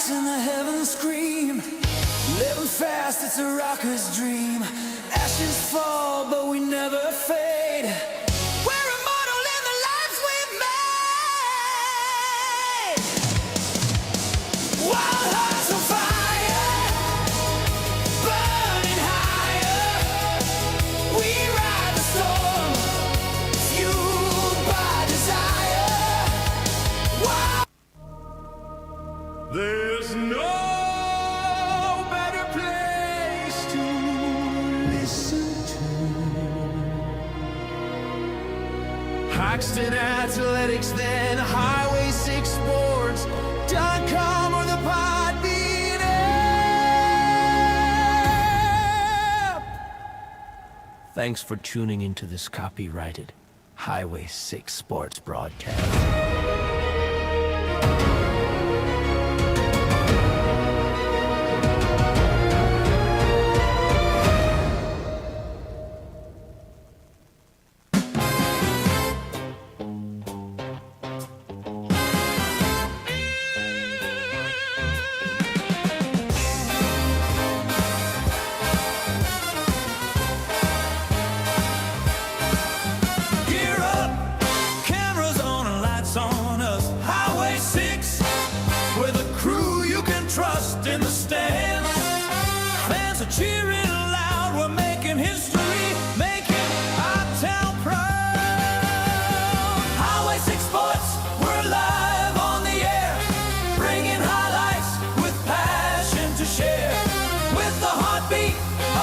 And the heavens scream, living fast, it's a rocker's dream. Ashes fall, but we never fade. We're immortal in the lives we've made. Wild hearts on fire, burning higher. We ride the storm, fueled by desire. There's no better place to listen to. Haxtun Athletics, then Highway 6 Sports.com or the Podbean app. Thanks for tuning into this copyrighted Highway 6 Sports broadcast. In the stands, fans are cheering loud. We're making history, making our town proud. Highway 6 Sports, we're live on the air, bringing highlights with passion to share. With the heartbeat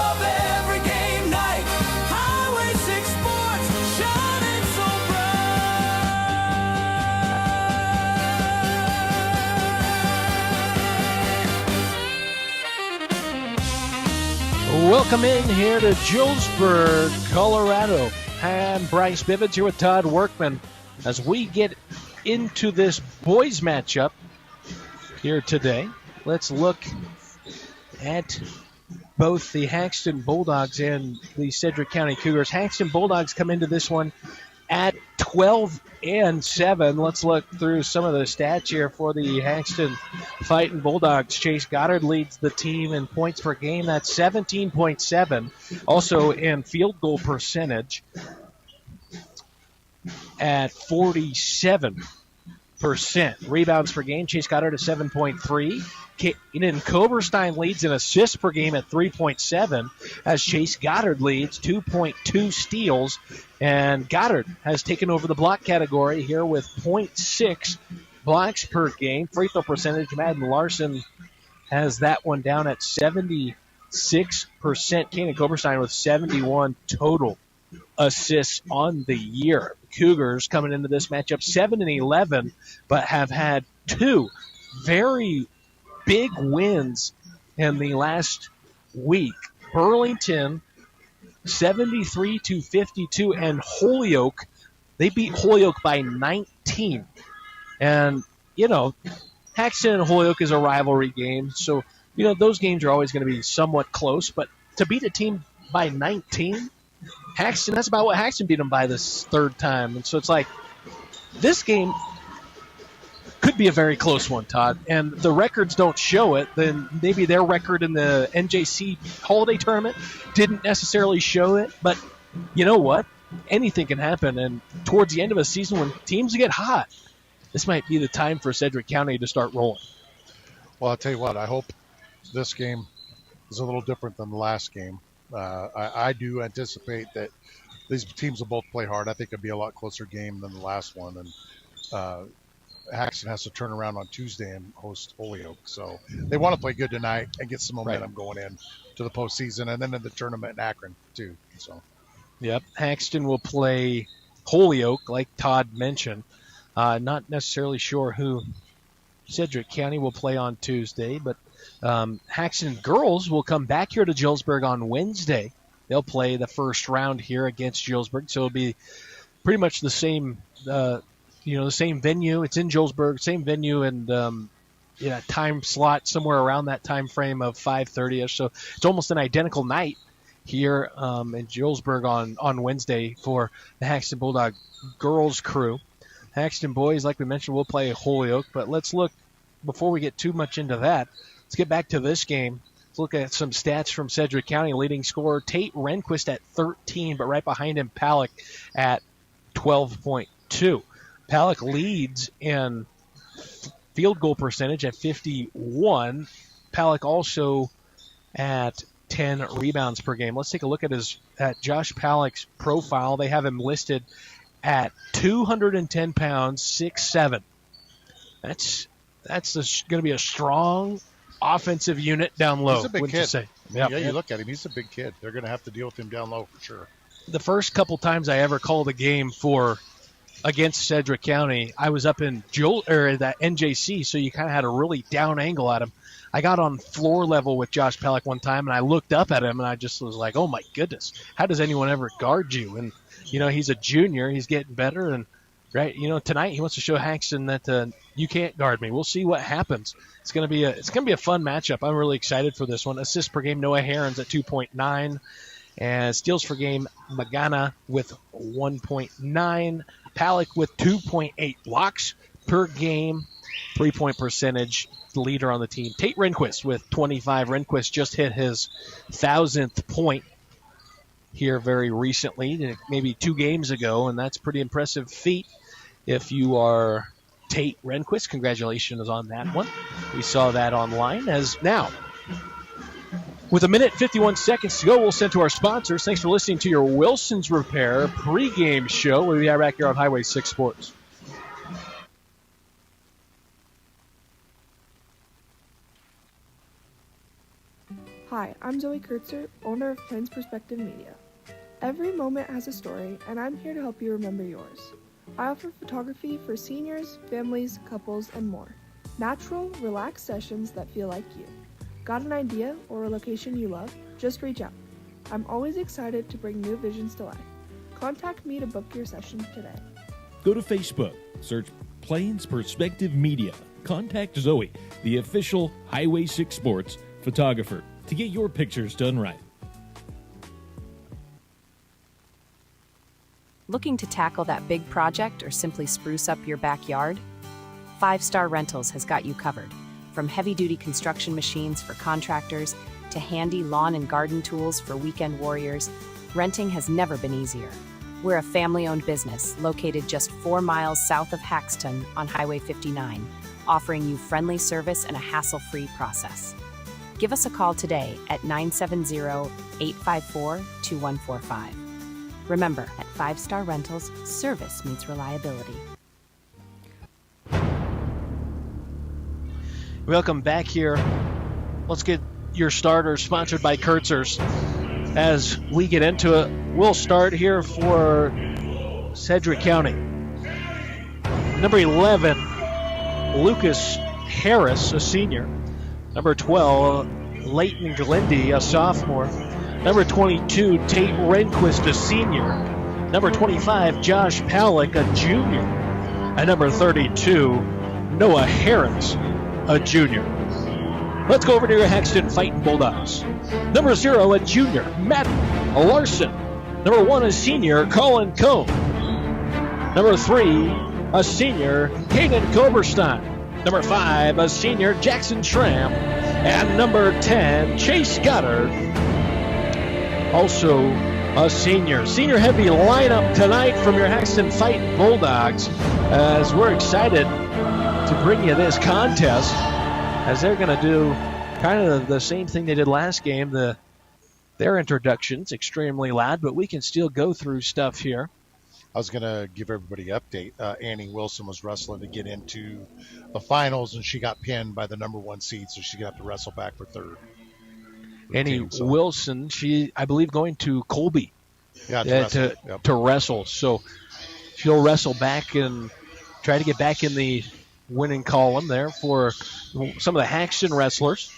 of every game night, Highway 6 Sports, shining so Welcome in here to Julesburg, Colorado. I'm Bryce Bivens here with Todd Workman as we get into this boys matchup here today. Let's look at both the Haxtun Bulldogs and the Sedgwick County Cougars. Haxtun Bulldogs come into this one at 12-7. Let's look through some of the stats here for the Haxtun Fighting Bulldogs. Chase Goddard leads the team in points per game. That's 17.7. Also in field goal percentage at 47%. Rebounds per game, Chase Goddard at 7.3. Kaden Koberstein leads in assists per game at 3.7 as Chase Goddard leads 2.2 steals. And Goddard has taken over the block category here with 0.6 blocks per game. Free throw percentage, Madden Larson has that one down at 76%. Kaden Koberstein with 71 total assists on the year. Cougars coming into this matchup 7-11, but have had two very big wins in the last week. Burlington 73-52, and Holyoke, they beat Holyoke by 19. And, Haxtun and Holyoke is a rivalry game, so, those games are always going to be somewhat close, but to beat a team by 19, Haxtun, that's about what Haxtun beat them by this third time. And so it's like, this game could be a very close one, Todd. And the records don't show it. Then maybe their record in the NJC holiday tournament didn't necessarily show it. But you know what? Anything can happen. And towards the end of a season when teams get hot, this might be the time for Sedgwick County to start rolling. Well, I'll tell you what, I hope this game is a little different than the last game. I do anticipate that these teams will both play hard. I think it'll be a lot closer game than the last one. And Haxtun has to turn around on Tuesday and host Holyoke. So they want to play good tonight and get some momentum going in to the postseason and then in the tournament in Akron too. So, yep, Haxtun will play Holyoke, like Todd mentioned. Not necessarily sure who Sedgwick County will play on Tuesday, but Haxtun girls will come back here to Gillsburg on Wednesday. They'll play the first round here against Gillsburg, so it'll be pretty much the same, the same venue. It's in Gillsburg, same venue, and time slot somewhere around that time frame of 5:30ish. So it's almost an identical night here in Gillsburg on Wednesday for the Haxtun Bulldog girls crew. Haxtun boys, like we mentioned, will play Holyoke, but let's look, before we get too much into that, let's get back to this game. Let's look at some stats from Sedgwick County. Leading scorer Tate Rehnquist at 13, but right behind him, Palak at 12.2. Palak leads in field goal percentage at 51. Palak also at 10 rebounds per game. Let's take a look at Josh Palak's profile. They have him listed at 210 pounds, 6'7". That's going to be a strong offensive unit down low. He's a big kid. Say? Yeah, you look at him. He's a big kid. They're going to have to deal with him down low for sure. The first couple times I ever called a game against Sedgwick County, I was up in that NJC, so you kind of had a really down angle at him. I got on floor level with Josh Palak one time, and I looked up at him, and I just was like, oh, my goodness, how does anyone ever guard you? And, he's a junior. He's getting better, and tonight he wants to show Haxtun that you can't guard me. We'll see what happens. It's gonna be a fun matchup. I'm really excited for this one. Assists per game, Noah Herons at 2.9, and steals per game, Magana with 1.9, Palak with 2.8 blocks per game, 3-point percentage, leader on the team. Tate Rehnquist with 25. Rehnquist just hit his 1,000th point here very recently, maybe 2 games ago, and that's a pretty impressive feat if you are Tate Rehnquist. Congratulations on that one. We saw that online. As now, with 1:51 to go, we'll send to our sponsors. Thanks for listening to your Wilson's Repair pregame show. We'll be right back here on Highway 6 Sports. Hi, I'm Zoe Kurtzer, owner of Plains Perspective Media. Every moment has a story, and I'm here to help you remember yours. I offer photography for seniors, families, couples, and more. Natural, relaxed sessions that feel like you. Got an idea or a location you love? Just reach out. I'm always excited to bring new visions to life. Contact me to book your session today. Go to Facebook, search Plains Perspective Media. Contact Zoe, the official Highway 6 Sports photographer, to get your pictures done right. Looking to tackle that big project or simply spruce up your backyard? 5 Star Rentals has got you covered. From heavy-duty construction machines for contractors to handy lawn and garden tools for weekend warriors, renting has never been easier. We're a family-owned business located just 4 miles south of Haxtun on Highway 59, offering you friendly service and a hassle-free process. Give us a call today at 970-854-2145. Remember, at 5 Star Rentals, service meets reliability. Welcome back here. Let's get your starters sponsored by Kurtzer's. As we get into it, we'll start here for Sedgwick County. Number 11, Lucas Harris, a senior. Number 12, Leighton Glendy, a sophomore. Number 22, Tate Rehnquist, a senior. Number 25, Josh Palick, a junior. And number 32, Noah Harris, a junior. Let's go over to your Haxtun Fighting Bulldogs. Number 0, a junior, Matt Larson. Number 1, a senior, Colin Cohn. Number 3, a senior, Kaden Koberstein. Number 5, a senior, Jackson Schramm. And number 10, Chase Goddard, also a senior. Senior heavy lineup tonight from your Haxtun Fighting Bulldogs, as we're excited to bring you this contest, as they're going to do kind of the same thing they did last game. Their introduction's extremely loud, but we can still go through stuff here. I was going to give everybody an update. Annie Wilson was wrestling to get into the finals, and she got pinned by the number 1 seed, so she's going to have to wrestle back for third. Annie Wilson, she, I believe, going to Colby to wrestle. So she'll wrestle back and try to get back in the winning column there for some of the Haxtun wrestlers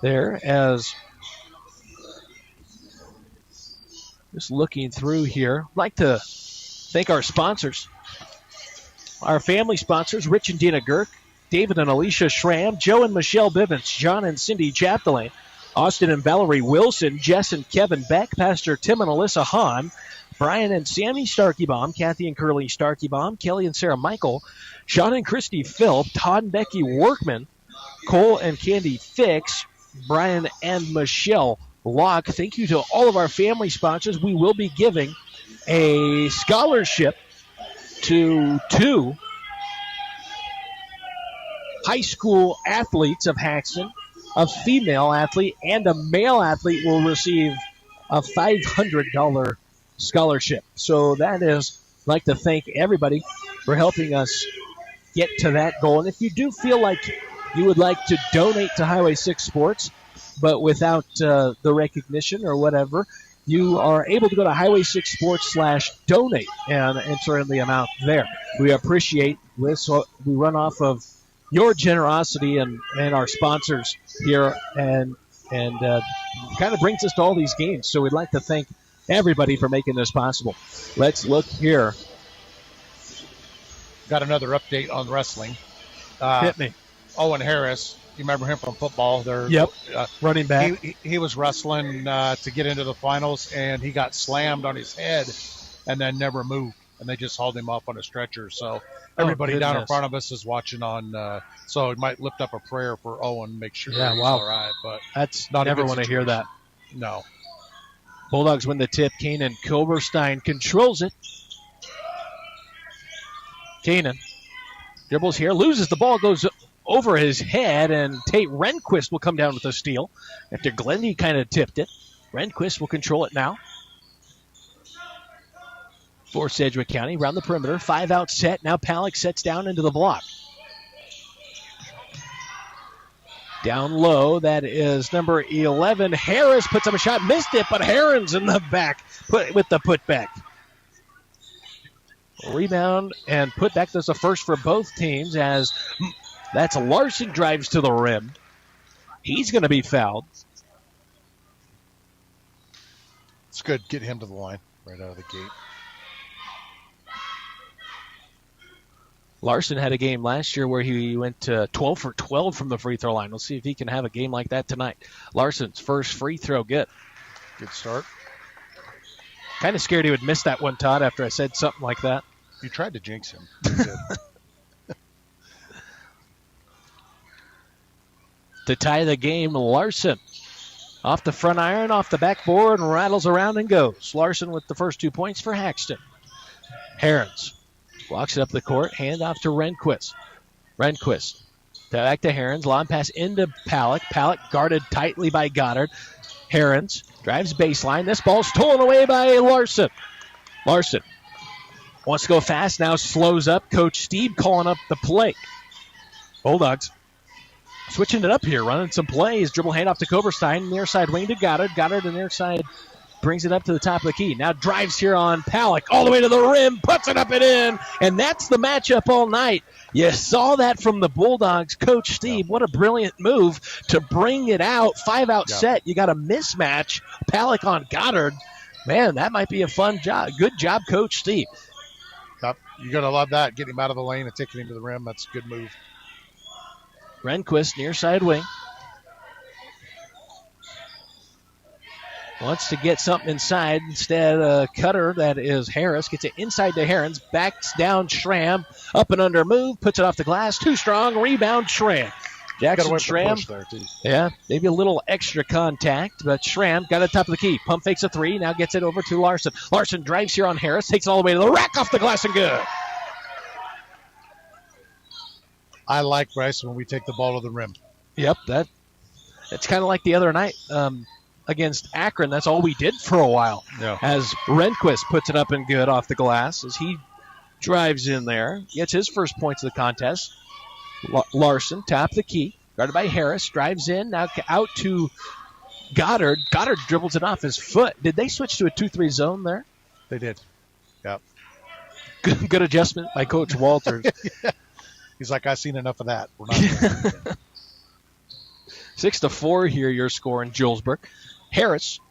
there. As just looking through here, I'd like to thank our sponsors. Our family sponsors, Rich and Dina Girk, David and Alicia Schramm, Joe and Michelle Bivens, John and Cindy Chapdelaine, Austin and Valerie Wilson, Jess and Kevin Beck, Pastor Tim and Alyssa Hahn, Brian and Sammy Starkeybaum, Kathy and Curly Starkeybaum, Kelly and Sarah Michael, Sean and Christy Philp, Todd and Becky Workman, Cole and Candy Fix, Brian and Michelle Locke. Thank you to all of our family sponsors. We will be giving a scholarship to 2 high school athletes of Haxtun. A female athlete and a male athlete will receive a $500 scholarship. So that is, I'd like to thank everybody for helping us get to that goal. And if you do feel like you would like to donate to Highway 6 Sports, but without the recognition or whatever, you are able to go to Highway 6 Sports/donate and enter in the amount there. We appreciate this. We run off of your generosity and our sponsors here, and kind of brings us to all these games. So we'd like to thank everybody for making this possible. Let's look here. Got another update on wrestling. Hit me. Owen Harris, you remember him from football? Yep, running back. He was wrestling to get into the finals, and he got slammed on his head and then never moved. And they just hauled him up on a stretcher. So everybody down in front of us is watching on. So it might lift up a prayer for Owen, make sure he's all right. But that's not never want to hear that. No. Bulldogs win the tip. Kanan Koberstein controls it. Kanan dribbles here, loses the ball, goes over his head, and Tate Rehnquist will come down with a steal after Glendy kind of tipped it. Rehnquist will control it now for Sedgwick County. Around the perimeter, 5 out set. Now Palick sets down into the block. Down low, that is number 11. Harris puts up a shot, missed it, but Herron's in the back with the putback. Rebound and putback. That's a first for both teams, as that's Larson drives to the rim. He's going to be fouled. It's good. Get him to the line right out of the gate. Larson had a game last year where he went 12 for 12 from the free throw line. We'll see if he can have a game like that tonight. Larson's first free throw, good. Good start. Kind of scared he would miss that one, Todd, after I said something like that. You tried to jinx him. You did. To tie the game, Larson off the front iron, off the backboard, and rattles around and goes. Larson with the first 2 points for Haxtun. Herons walks it up the court, hand off to Renquist. Renquist back to Herons, long pass into Palick. Palick guarded tightly by Goddard. Herons drives baseline. This ball stolen away by Larson. Larson wants to go fast, now slows up. Coach Steve calling up the play. Bulldogs switching it up here, running some plays. Dribble handoff to Koberstein, near side wing to Goddard. Goddard, the near side, brings it up to the top of the key. Now drives here on Palick, all the way to the rim, puts it up and in, and that's the matchup all night. You saw that from the Bulldogs. Coach Steve, what a brilliant move to bring it out. 5-out set. You got a mismatch. Palick on Goddard. Man, that might be a fun job. Good job, Coach Steve. Yep. You're going to love that, getting him out of the lane and taking him to the rim. That's a good move. Renquist, near side wing. Wants to get something inside. Instead, cutter, that is Harris, gets it inside to Herons. Backs down Schramm. Up and under move. Puts it off the glass. Too strong. Rebound Schramm. Jackson Schramm. Yeah, maybe a little extra contact, but Schramm got it top of the key. Pump fakes a three. Now gets it over to Larson. Larson drives here on Harris. Takes it all the way to the rack, off the glass and good. I like Bryce when we take the ball to the rim. Yep, it's kind of like the other night against Akron. That's all we did for a while. Yeah. As Renquist puts it up and good off the glass as he drives in there, gets his first points of the contest. Larson, top of the key, guarded by Harris, drives in, now out to Goddard. Goddard dribbles it off his foot. Did they switch to a 2-3 zone there? They did. Yep. Good adjustment by Coach Walters. Yeah. He's like, I've seen enough of that. We're not doing that again. 6-4 here, your score in Julesburg. Harris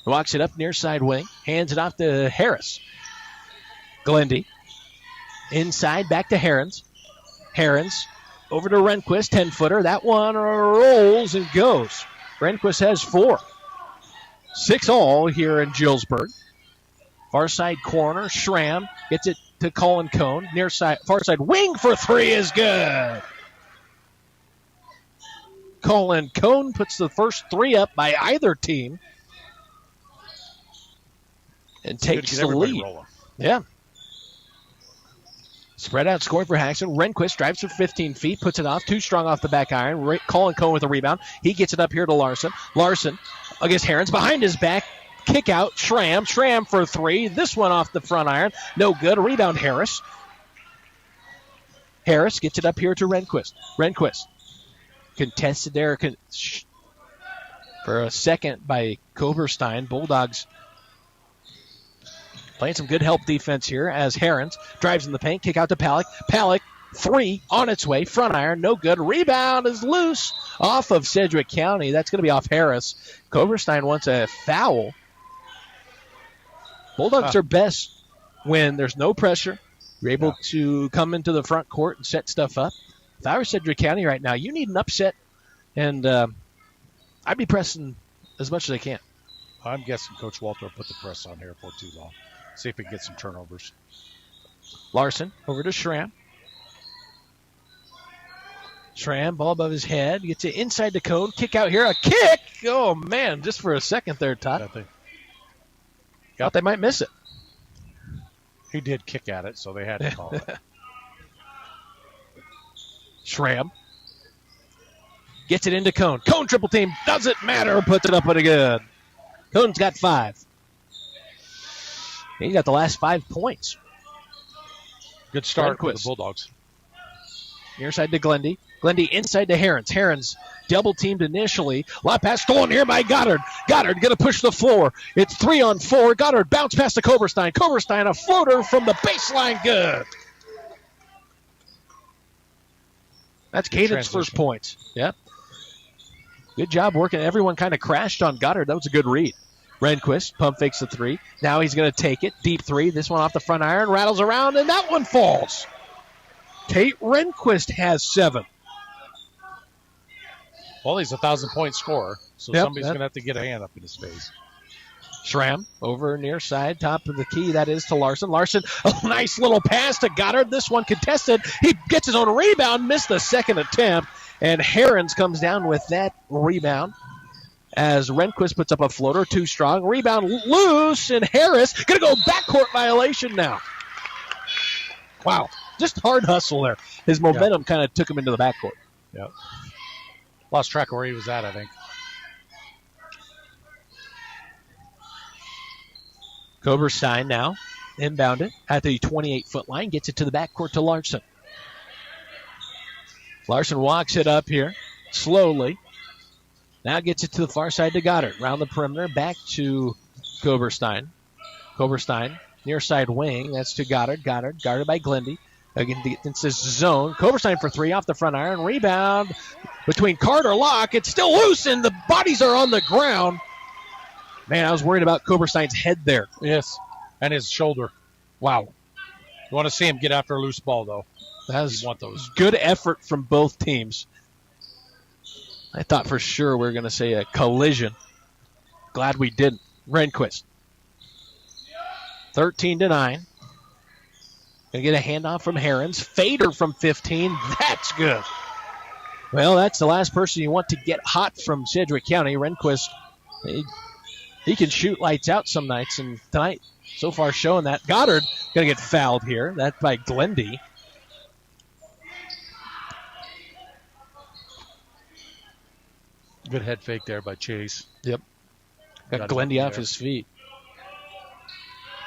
walks it up near side wing, hands it off to Harris. Glendy inside, back to Herons. Herons over to Renquist, 10-footer. That one rolls and goes. Renquist has 4. 6-all here in Julesburg. Far side corner, Schramm gets it to Colin Cone. Near side, far side wing for 3 is good. Colin Cone puts the first 3 up by either team and takes the lead. Rolling. Yeah. Spread out scoring for Haxtun. Renquist drives for 15 feet, puts it off. Too strong off the back iron. Colin Cone with a rebound. He gets it up here to Larson. Larson against Herons behind his back. Kick out. Schramm. Schramm for 3. This one off the front iron. No good. A rebound, Harris. Harris gets it up here to Renquist. Renquist contested there for a second by Koberstein. Bulldogs playing some good help defense here as Herons drives in the paint. Kick out to Palick. Palick, 3 on its way. Front iron, no good. Rebound is loose off of Sedgwick County. That's going to be off Harris. Koberstein wants a foul. Bulldogs are best when there's no pressure. You're able to come into the front court and set stuff up. If I were Sedgwick County right now, you need an upset, and I'd be pressing as much as I can. I'm guessing Coach Walter will put the press on here for too long. See if we can get some turnovers. Larson over to Schramm. Schramm, ball above his head, gets it inside the cone. Kick out here, a kick! Oh, man, just for a second there, Todd. Thought they might miss it. He did kick at it, so they had to call it. Schramm gets it into Cone. Cone triple team, doesn't matter, puts it up with a good. Cone's got 5. He got the last 5 points. Good start for the Bulldogs. Near side to Glendy. Glendy inside to Herons. Herons double teamed initially. Lot pass stolen here by Goddard. Goddard going to push the floor. It's 3 on 4. Goddard bounce pass to Koberstein. Koberstein, a floater from the baseline. Good. That's Caden's first points. Yep. Good job working. Everyone kind of crashed on Goddard. That was a good read. Renquist pump fakes the 3. Now he's going to take it. Deep 3. This one off the front iron. Rattles around, and that one falls. Tate Renquist has 7. Well, he's a 1,000-point scorer, so somebody's going to have to get a hand up in his face. Schramm over near side, top of the key, that is to Larson. Larson, a nice little pass to Goddard. This one contested. He gets his own rebound, missed the second attempt, and Herons comes down with that rebound as Rehnquist puts up a floater, too strong. Rebound loose, and Harris going to go backcourt violation now. Wow, just hard hustle there. His momentum kind of took him into the backcourt. Yep. Lost track of where he was at, I think. Koberstein now inbounded at the 28-foot line, gets it to the backcourt to Larson. Larson walks it up here slowly. Now gets it to the far side to Goddard. Round the perimeter, back to Koberstein. Koberstein, near side wing. That's to Goddard. Goddard, guarded by Glendy. Against this zone. Koberstein for three off the front iron. Rebound between Carter Locke. It's still loose, and the bodies are on the ground. Man, I was worried about Koberstein's head there. Yes, and his shoulder. Wow. You want to see him get after a loose ball, though. That was You want those. good effort from both teams. I thought for sure we were going to say a collision. Glad we didn't. Rehnquist. 13-9. Going to get a handoff from Herons. Fader from 15. That's good. Well, that's the last person you want to get hot from Sedgwick County. Rehnquist, he can shoot lights out some nights, and tonight so far showing that. Goddard going to get fouled here. That's by Glendy. Good head fake there by Chase. Yep. Got Got him Glendy up off there. his feet.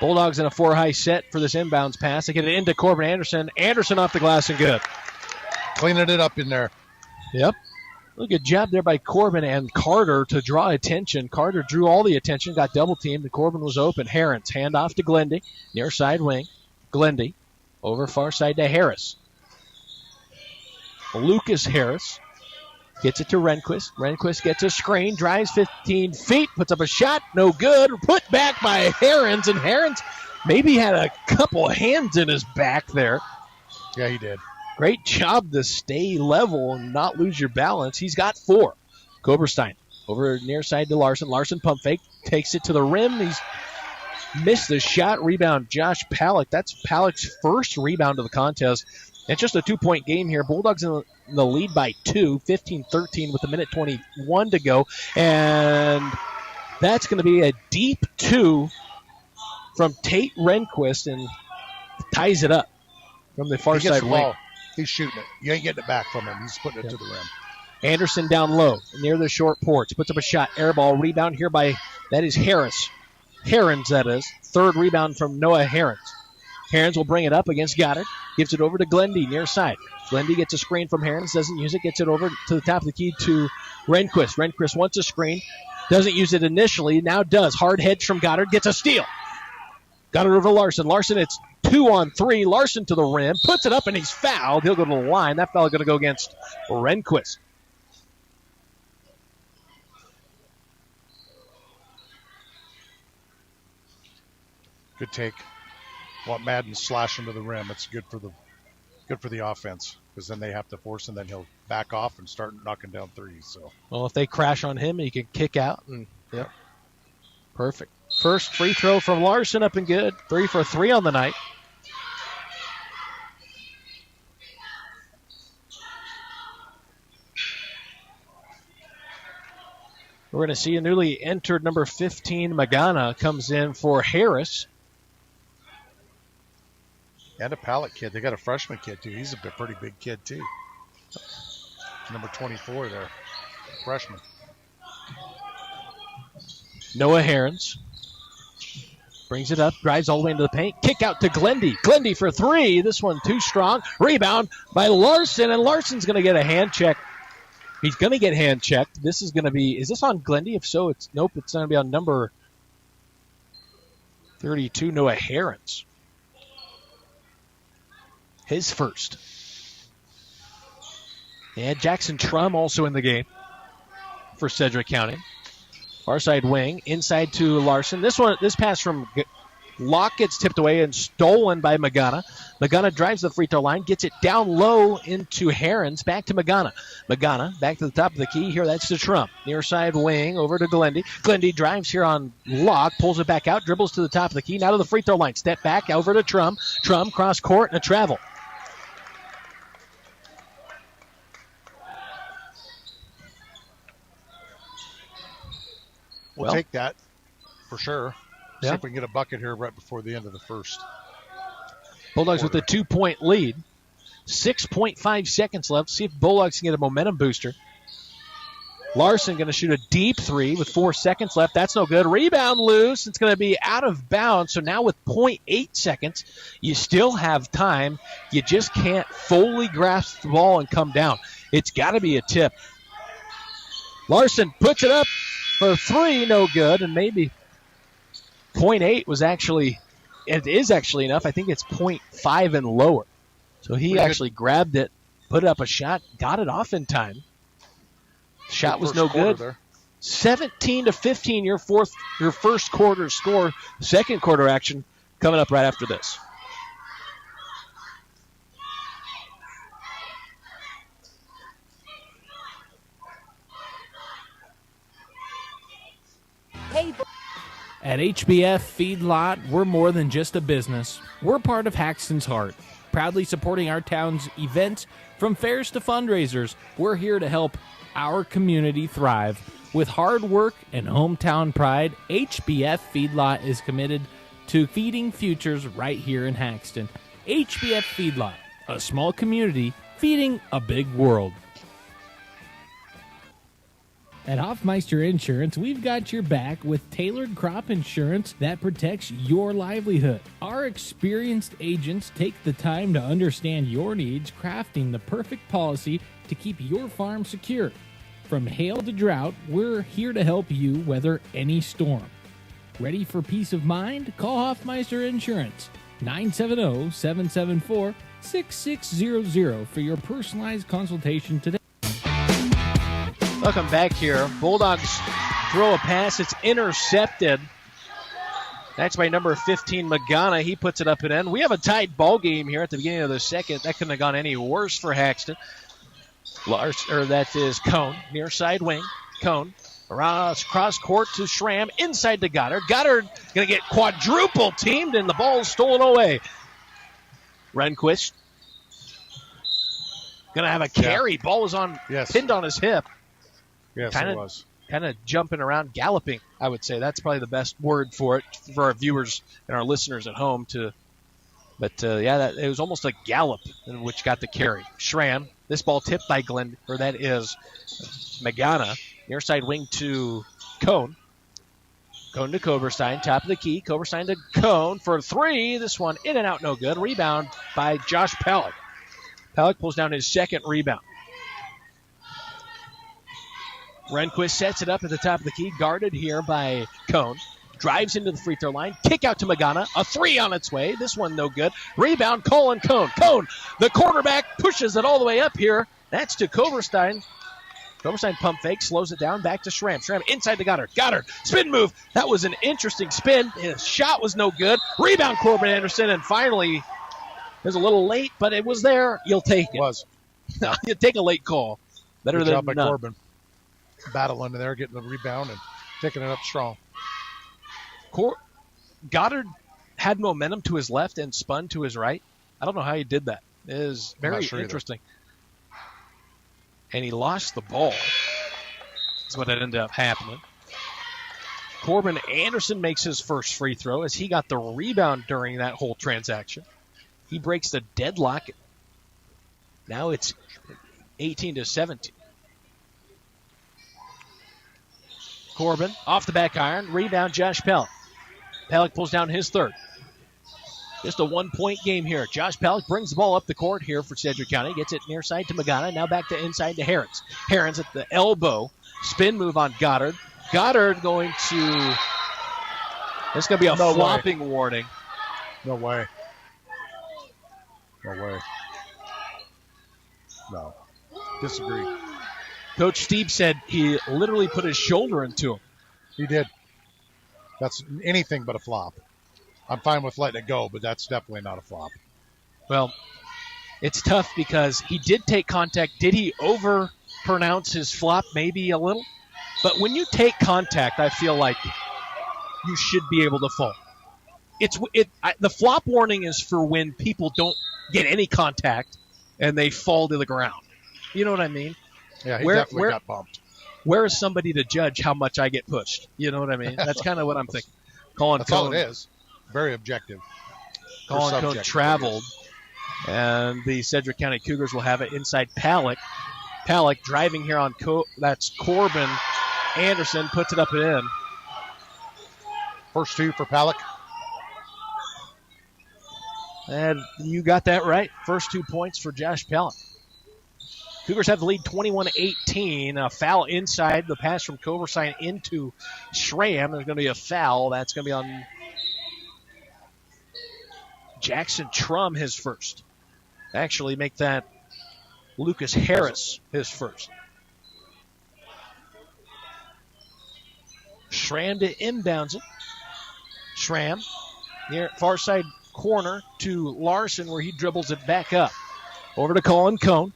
Bulldogs in a 4-high set for this inbounds pass. They get it into Corbin Anderson. Anderson off the glass and good. Cleaning it up in there. Yep. Really good job there by Corbin and Carter to draw attention. Carter drew all the attention, got double teamed, and Corbin was open. Herons, handoff to Glendy, near side wing. Glendy over far side to Harris. Lucas Harris gets it to Rehnquist. Rehnquist gets a screen, drives 15 feet, puts up a shot, no good. Put back by Herons, and Herons maybe had a couple of hands in his back there. Yeah, he did. Great job to stay level and not lose your balance. He's got 4. Koberstein over near side to Larson. Larson pump fake, takes it to the rim. He's missed the shot. Rebound, Josh Palak. That's Palak's first rebound of the contest. It's just a 2-point game here. Bulldogs in the lead by 2, 15-13 with a minute 21 to go. And that's going to be a deep 2 from Tate Rehnquist and ties it up from the far He gets side the wing. ball. He's shooting it. You ain't getting it back from him. He's putting it to the rim. Anderson down low near the short porch. Puts up a shot. Air ball. Rebound here by, that is Harris. Herons, that is. Third rebound from Noah Herons. Herons will bring it up against Goddard. Gives it over to Glendy near side. Glendy gets a screen from Herons. Doesn't use it. Gets it over to the top of the key to Rehnquist. Rehnquist wants a screen. Doesn't use it initially. Now does. Hard hedge from Goddard. Gets a steal. Goddard over to Larson. Larson, it's 2-on-3. Larson to the rim. Puts it up and he's fouled. He'll go to the line. That foul going to go against Rehnquist. Good take. Want Madden slash him to the rim. It's good for the offense because then they have to force him. Then he'll back off and start knocking down threes. So Well, if they crash on him, he can kick out. And yep. Perfect. First free throw from Larson up and good. 3 for 3 on the night. We're going to see a newly entered number 15, Magana, comes in for Harris. and a Pallet kid. They got a freshman kid too. He's a pretty big kid too. Number 24 there, freshman. Noah Herons brings it up, drives all the way into the paint. Kick out to Glendy. Glendy for three. This one too strong. Rebound by Larson, and Larson's going to get a hand check. He's going to get hand checked. This is going to be, is this on Glendy? If so, it's nope. It's going to be on number 32, Noah Herons. His first. And Jackson Trum also in the game for Sedgwick County. Far side wing, inside to Larson. This pass from Locke gets tipped away and stolen by Magana. Magana drives the free throw line, gets it down low into Herons, back to Magana. Magana back to the top of the key. Here, that's to Trump. Near side wing, over to Glendy. Glendy drives here on lock, pulls it back out, dribbles to the top of the key, now to the free throw line. Step back, over to Trump. Trump, cross court, and a travel. We'll take that for sure. See if we can get a bucket here right before the end of the first. Bulldogs with a 2-point lead. 6.5 seconds left. See if Bulldogs can get a momentum booster. Larson going to shoot a deep three with 4 seconds left. That's no good. Rebound loose. It's going to be out of bounds. So now with 0.8 seconds, you still have time. You just can't fully grasp the ball and come down. It's got to be a tip. Larson puts it up for three. No good. And maybe 0.8 was actually, it is actually enough. I think it's 0.5 and lower. So he actually grabbed it, put up a shot, got it off in time. Shot was no good. 17-15, your first quarter score. Second quarter action coming up right after this. At HBF Feedlot, we're more than just a business. We're part of Haxton's heart, proudly supporting our town's events from fairs to fundraisers. We're here to help our community thrive. With hard work and hometown pride, HBF Feedlot is committed to feeding futures right here in Haxton. HBF Feedlot, a small community feeding a big world. At Hoffmeister Insurance, we've got your back with tailored crop insurance that protects your livelihood. Our experienced agents take the time to understand your needs, crafting the perfect policy to keep your farm secure. From hail to drought, we're here to help you weather any storm. Ready for peace of mind? Call Hoffmeister Insurance, 970-774-6600 for your personalized consultation today. Welcome back here. Bulldogs throw a pass. It's intercepted. That's by number 15, Magana. He puts it up and in. We have a tight ball game here at the beginning of the second. That couldn't have gone any worse for Haxton. That is Cone, near side wing. Cone, cross court to Schramm, inside to Goddard. Goddard going to get quadruple teamed, and the ball is stolen away. Renquist going to have a carry. Ball was pinned on his hip. Yes, it was. Kind of jumping around, galloping, I would say. That's probably the best word for it for our viewers and our listeners at home. It was almost a gallop in which got the carry. Schramm, this ball tipped by that is Magana. Near side wing to Cone. Cone to Koberstein, top of the key. Koberstein to Cone for three. This one in and out, no good. Rebound by Josh Pellick. Pellick pulls down his second rebound. Renquist sets it up at the top of the key, guarded here by Cone. Drives into the free throw line. Kick out to Magana. A three on its way. This one no good. Rebound, Cone. Cone, the quarterback, pushes it all the way up here. That's to Koberstein. Koberstein pump fake, slows it down, back to Schramm. Schramm inside to Goddard. Goddard, spin move. That was an interesting spin. His shot was no good. Rebound, Corbin Anderson, and finally, it was a little late, but it was there. You'll take it. It was. You take a late call. Better Good than job by none. Corbin. Battling in there, getting the rebound and taking it up strong. Goddard had momentum to his left and spun to his right. I don't know how he did that. It is very interesting. And he lost the ball. That's what ended up happening. Corbin Anderson makes his first free throw as he got the rebound during that whole transaction. He breaks the deadlock. Now it's 18-17. Corbin off the back iron. Rebound, Josh Pellick. Pellick pulls down his third. Just a 1-point game here. Josh Pellick brings the ball up the court here for Sedgwick County. Gets it near side to Magana. Now back to inside to Herons. Herons at the elbow. Spin move on Goddard. Goddard going to... There's going to be a flopping warning. No way. No. Disagree. Coach Steve said he literally put his shoulder into him. He did. That's anything but a flop. I'm fine with letting it go, but that's definitely not a flop. Well, it's tough because he did take contact. Did he over-pronounce his flop? Maybe a little. But when you take contact, I feel like you should be able to fall. The flop warning is for when people don't get any contact and they fall to the ground. You know what I mean? Yeah, he definitely got bumped. Where is somebody to judge how much I get pushed? You know what I mean? That's kind of what I'm thinking. That's all it is. Very objective. Colin Cone traveled, and the Sedgwick County Cougars will have it inside Palick. Palick driving here on that's Corbin. Anderson puts it up and in. First 2 for Palick. And you got that right. First 2 points for Josh Palick. Cougars have the lead 21-18. A foul inside. The pass from Coverstein into Schramm. There's going to be a foul. That's going to be on Jackson Trum, his first. Actually, make that Lucas Harris his first. Schramm to inbounds it. Schramm near far side corner to Larson where he dribbles it back up. Over to Colin Cone.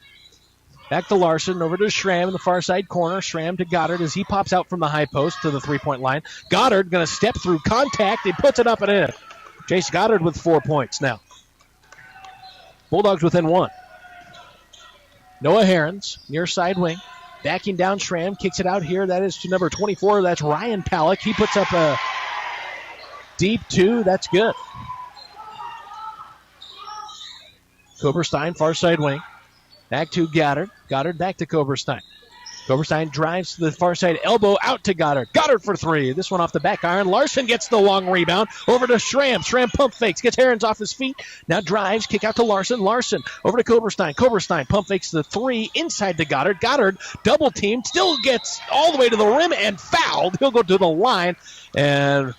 Back to Larson, over to Schramm in the far side corner. Schramm to Goddard as he pops out from the high post to the three-point line. Goddard going to step through contact. He puts it up and in. Chase Goddard with 4 points now. Bulldogs within 1. Noah Herons, near side wing. Backing down Schramm, kicks it out here. That is to number 24. That's Ryan Palick. He puts up a deep 2. That's good. Coberstein, far side wing. Back to Goddard. Goddard back to Coberstein. Coberstein drives to the far side elbow out to Goddard. Goddard for 3. This one off the back iron. Larson gets the long rebound. Over to Schramm. Schramm pump fakes. Gets Herons off his feet. Now drives. Kick out to Larson. Larson over to Coberstein. Coberstein pump fakes the 3 inside to Goddard. Goddard double teamed. Still gets all the way to the rim and fouled. He'll go to the line. And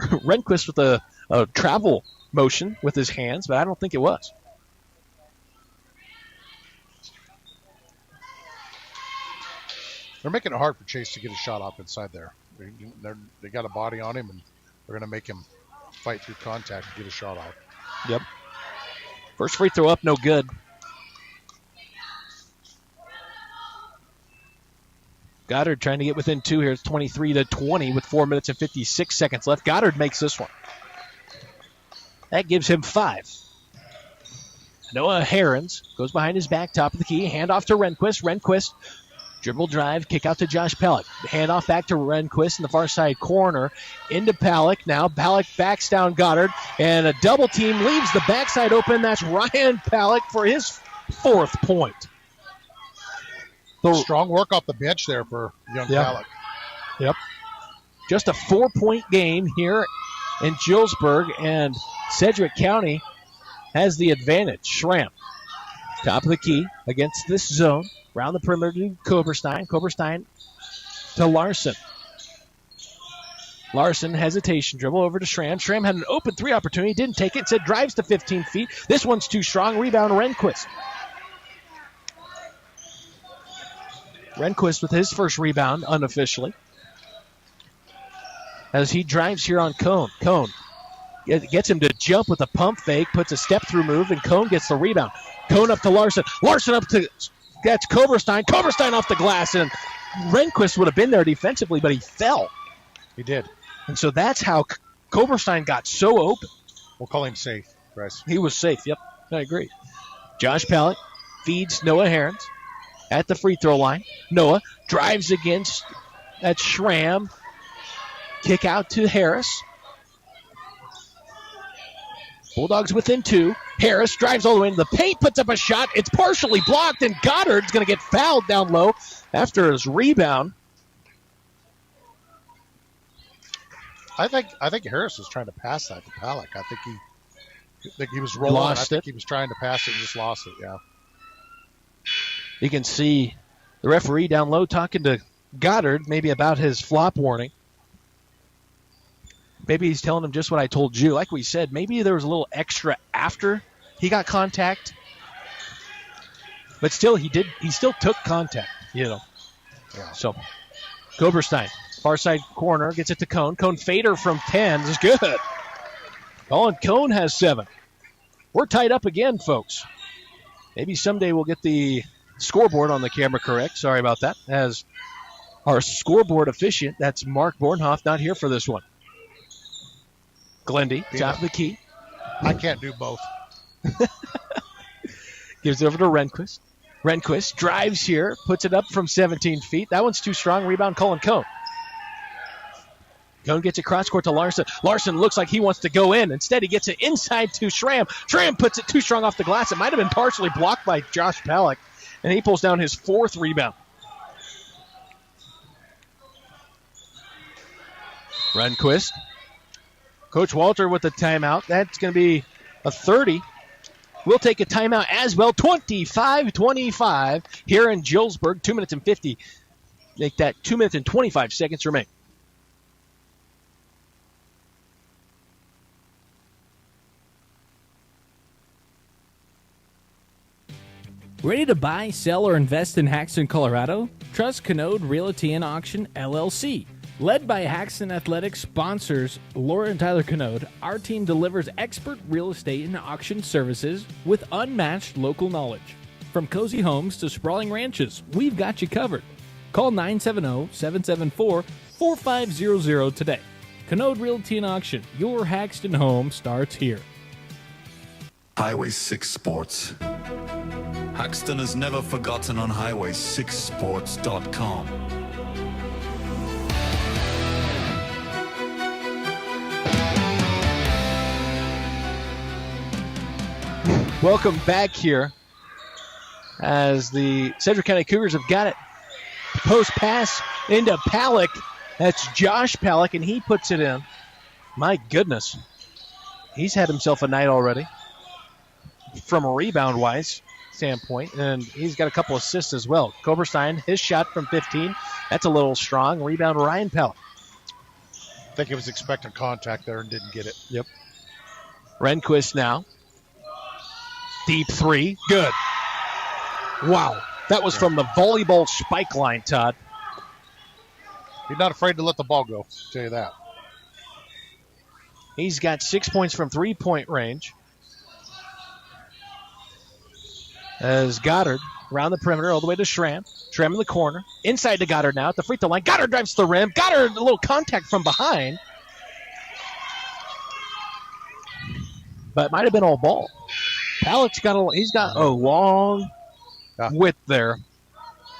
Rehnquist with a travel motion with his hands, but I don't think it was. They're making it hard for Chase to get a shot off inside there. They got a body on him, and they're going to make him fight through contact to get a shot off. Yep. First free throw up, no good. Goddard trying to get within 2 here. It's 23-20 with 4 minutes and 56 seconds left. Goddard makes this one. That gives him 5. Noah Herons goes behind his back, top of the key. Hand off to Rehnquist. Rehnquist. Dribble drive, kick out to Josh Palick. Hand off back to Rehnquist in the far side corner. Into Palick. Now Palick backs down Goddard. And a double team leaves the backside open. That's Ryan Palick for his 4th point. Strong work off the bench there for young Palick. Yep. Just a 4-point game here in Gillsburg. And Sedgwick County has the advantage. Schramm. Top of the key against this zone. Around the perimeter to Coberstein. Coberstein to Larson. Larson, hesitation dribble over to Schramm. Schramm had an open 3 opportunity. Didn't take it. Said drives to 15 feet. This one's too strong. Rebound Rehnquist. Rehnquist with his first rebound unofficially. As he drives here on Cone. Cone gets him to jump with a pump fake. Puts a step-through move, and Cone gets the rebound. Cone up to Larson. Larson up to... That's Coberstein. Coberstein off the glass, and Rehnquist would have been there defensively, but he fell. He did. And so that's how Coberstein got so open. We'll call him safe, Bryce. He was safe, yep. I agree. Josh Palick feeds Noah Herons at the free throw line. Noah drives against that Schramm. Kick out to Harris. Bulldogs within 2. Harris drives all the way into the paint, puts up a shot. It's partially blocked, and Goddard's going to get fouled down low after his rebound. I think Harris was trying to pass that to Palick. I think he was rolling. Lost I think it. he was trying to pass it and just lost it, yeah. You can see the referee down low talking to Goddard maybe about his flop warning. Maybe he's telling him just what I told you. Like we said, maybe there was a little extra after he got contact. But still, he still took contact, you know. Yeah. So, Coberstein, far side corner, gets it to Cone. Cone fader from 10 is good. Colin Cone has 7. We're tied up again, folks. Maybe someday we'll get the scoreboard on the camera correct. Sorry about that. As our scoreboard officiant, that's Mark Bornhoff, not here for this one. Glendy, top of the key. I can't do both. Gives it over to Rehnquist. Rehnquist drives here, puts it up from 17 feet. That one's too strong. Rebound, Colin Cone. Cone gets it cross court to Larson. Larson looks like he wants to go in. Instead, he gets it inside to Schramm. Schramm puts it too strong off the glass. It might have been partially blocked by Josh Palick, and he pulls down his 4th rebound. Rehnquist. Coach Walter with the timeout. That's going to be a 30. We'll take a timeout as well. 25-25 here in Julesburg. 2 minutes and 50. Make that 2 minutes and 25 seconds remain. Ready to buy, sell, or invest in Haxtun, Colorado? Trust Canode Realty and Auction, LLC. Led by Haxtun Athletics sponsors Laura and Tyler Canode, our team delivers expert real estate and auction services with unmatched local knowledge. From cozy homes to sprawling ranches, we've got you covered. Call 970-774-4500 today. Canode Realty and Auction, your Haxtun home starts here. Highway 6 Sports. Haxtun is never forgotten on highway6sports.com. Welcome back here as the Sedgwick County Cougars have got it. Post pass into Palick. That's Josh Palick, and he puts it in. My goodness. He's had himself a night already from a rebound-wise standpoint, and he's got a couple assists as well. Koberstein, his shot from 15. That's a little strong. Rebound, Ryan Palick. I think he was expecting contact there and didn't get it. Yep. Rehnquist now. Deep 3. Good. Wow. That was from the volleyball spike line, Todd. He's not afraid to let the ball go, I'll tell you that. He's got 6 points from 3-point range. As Goddard around the perimeter all the way to Schramm. Schramm in the corner. Inside to Goddard now at the free throw line. Goddard drives to the rim. Goddard, a little contact from behind. But it might have been all ball. Palick's got a long width there.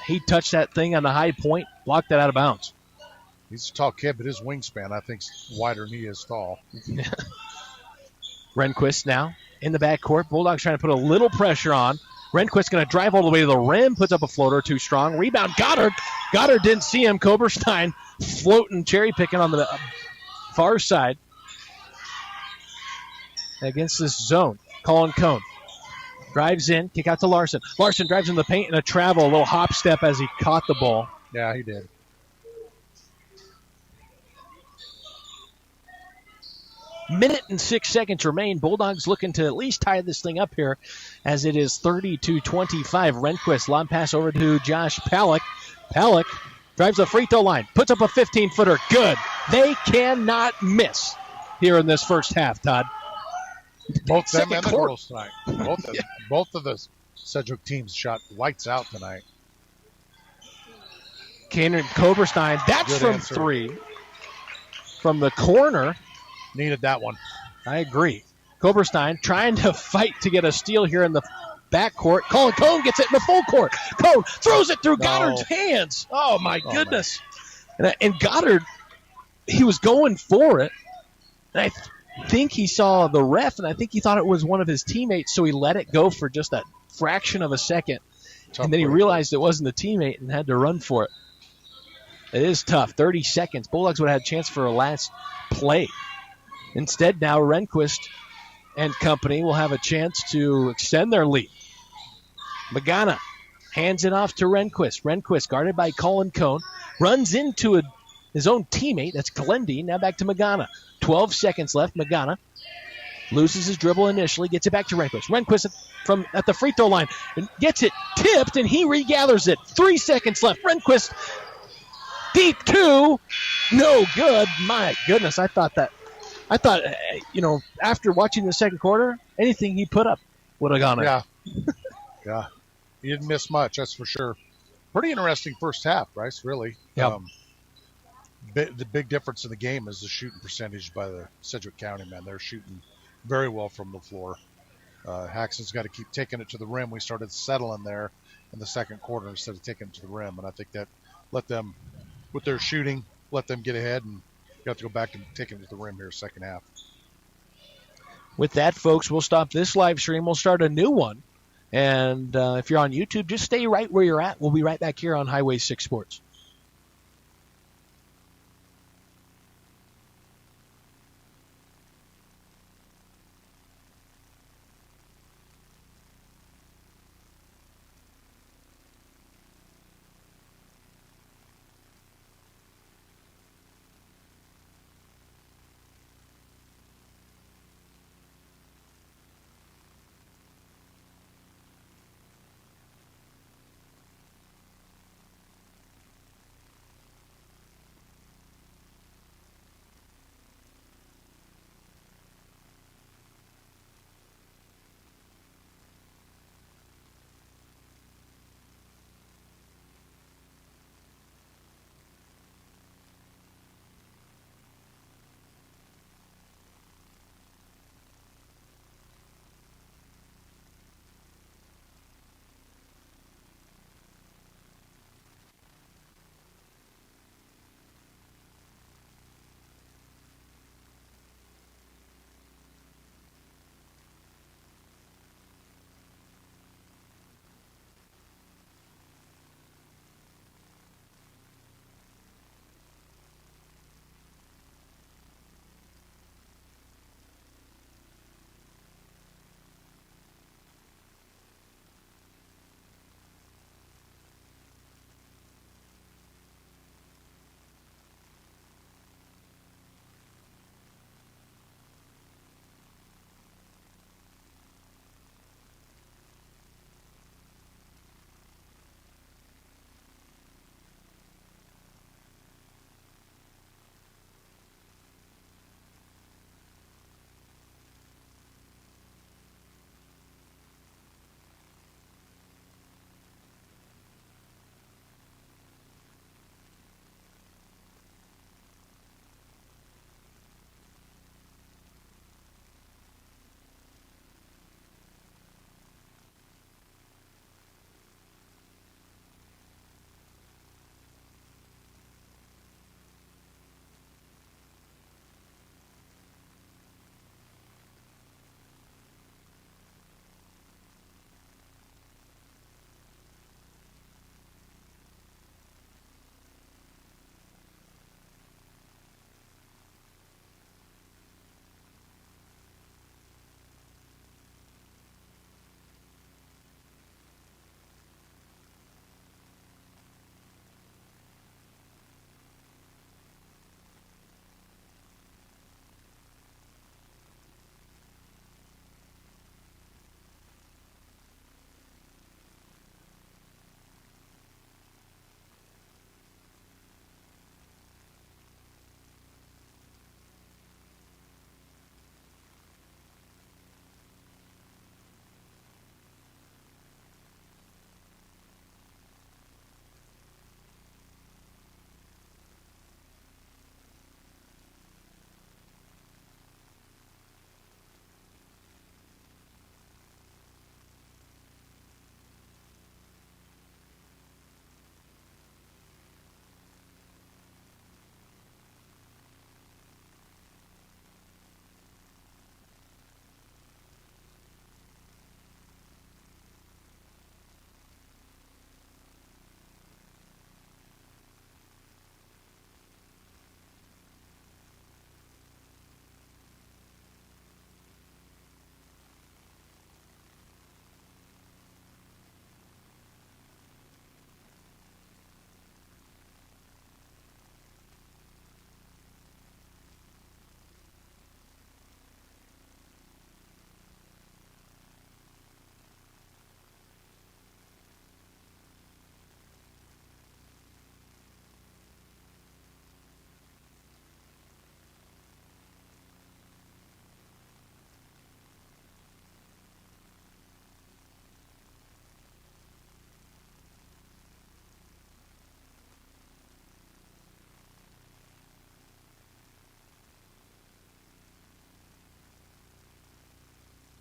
He touched that thing on the high point, blocked that out of bounds. He's a tall kid, but his wingspan, I think, is wider than he is tall. Rehnquist now in the backcourt. Bulldogs trying to put a little pressure on. Rehnquist going to drive all the way to the rim, puts up a floater too strong. Rebound, Goddard. Goddard didn't see him. Koberstein floating, cherry picking on the far side against this zone. Colin Cone drives in, kick out to Larson. Larson drives in the paint and a travel, a little hop step as he caught the ball. Yeah, he did. Minute and 6 seconds remain. Bulldogs looking to at least tie this thing up here as it is 30-25. Rehnquist, long pass over to Josh Palick. Palick drives the free throw line, puts up a 15-footer. Good. They cannot miss here in this first half, Todd. Both them and the court. girls tonight. Both of the Sedgwick teams shot lights out tonight. Kaner Koberstein, that's Good from answer. 3. From the corner. Needed that one. I agree. Koberstein trying to fight to get a steal here in the backcourt. Colin Cone gets it in the full court. Cone throws it through Goddard's hands. Oh, my goodness. And Goddard, he was going for it. And I think he saw the ref, and I think he thought it was one of his teammates, so he let it go for just a fraction of a second. And then he realized it wasn't a teammate and had to run for it. It is tough. 30 seconds. Bulldogs would have had a chance for a last play. Instead, now Rehnquist and company will have a chance to extend their lead. Magana hands it off to Rehnquist. Rehnquist, guarded by Colin Cone, runs into his own teammate. That's Glendy. Now back to Magana. 12 seconds left. Magana loses his dribble initially, gets it back to Rehnquist. Rehnquist at the free throw line and gets it tipped, and he regathers it. 3 seconds left. Rehnquist deep 2. No good. My goodness, I thought that I thought, after watching the second quarter, anything he put up would have gone in. Yeah. Yeah. He didn't miss much, that's for sure. Pretty interesting first half, Bryce, really. Yep. The big difference in the game is the shooting percentage by the Sedgwick County men. They're shooting very well from the floor. Haxton's got to keep taking it to the rim. We started settling there in the second quarter instead of taking it to the rim, and I think that let them, with their shooting, let them get ahead, and got to go back and taking it to the rim here second half. With that, folks, we'll stop this live stream. We'll start a new one. And if you're on YouTube, just stay right where you're at. We'll be right back here on Highway 6 Sports.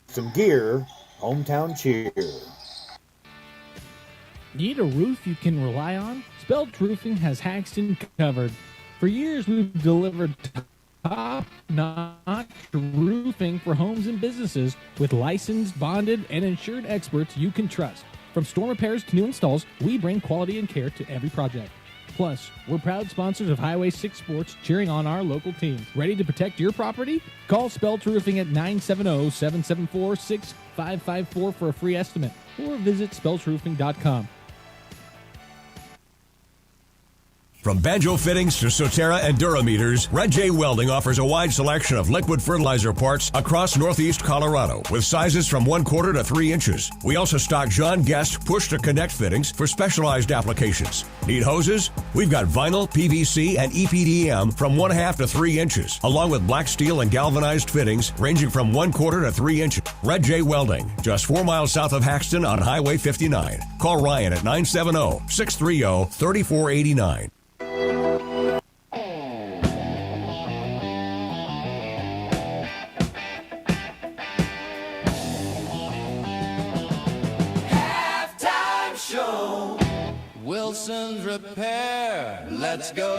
some gear, hometown cheer. Need a roof you can rely on? Spelt Roofing has Haxtun covered. For years, we've delivered top-notch roofing for homes and businesses with licensed, bonded, and insured experts you can trust. From storm repairs to new installs, we bring quality and care to every project. Plus, we're proud sponsors of Highway 6 Sports, cheering on our local teams. Ready to protect your property? Call Spelt Roofing at 970-774-6554 for a free estimate, or visit speltroofing.com. From banjo fittings to Sotera and Durameters, Red J Welding offers a wide selection of liquid fertilizer parts across northeast Colorado with sizes from 1/4 to 3 inches. We also stock John Guest push-to-connect fittings for specialized applications. Need hoses? We've got vinyl, PVC, and EPDM from 1/2 to 3 inches, along with black steel and galvanized fittings ranging from 1/4 to 3 inches. Red J Welding, just 4 miles south of Haxtun on Highway 59. Call Ryan at 970-630-3489. Wilson's Repair, let's go.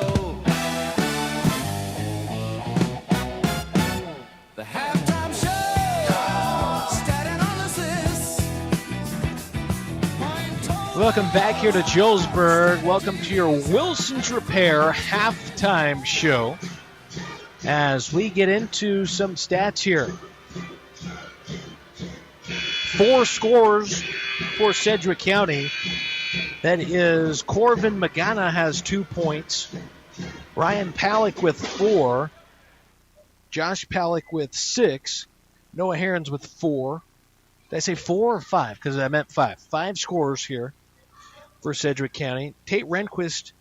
The halftime show, starting on the 6th. Welcome back here to Julesburg. Welcome to your Wilson's Repair halftime show. As we get into some stats here. 4 scores for Sedgwick County. That is Corvin Magana has 2 points. Ryan Palick with 4. Josh Palick with 6. Noah Herons with 4. Did I say 4 or 5? Because I meant 5. 5 scores here for Sedgwick County. Tate Rehnquist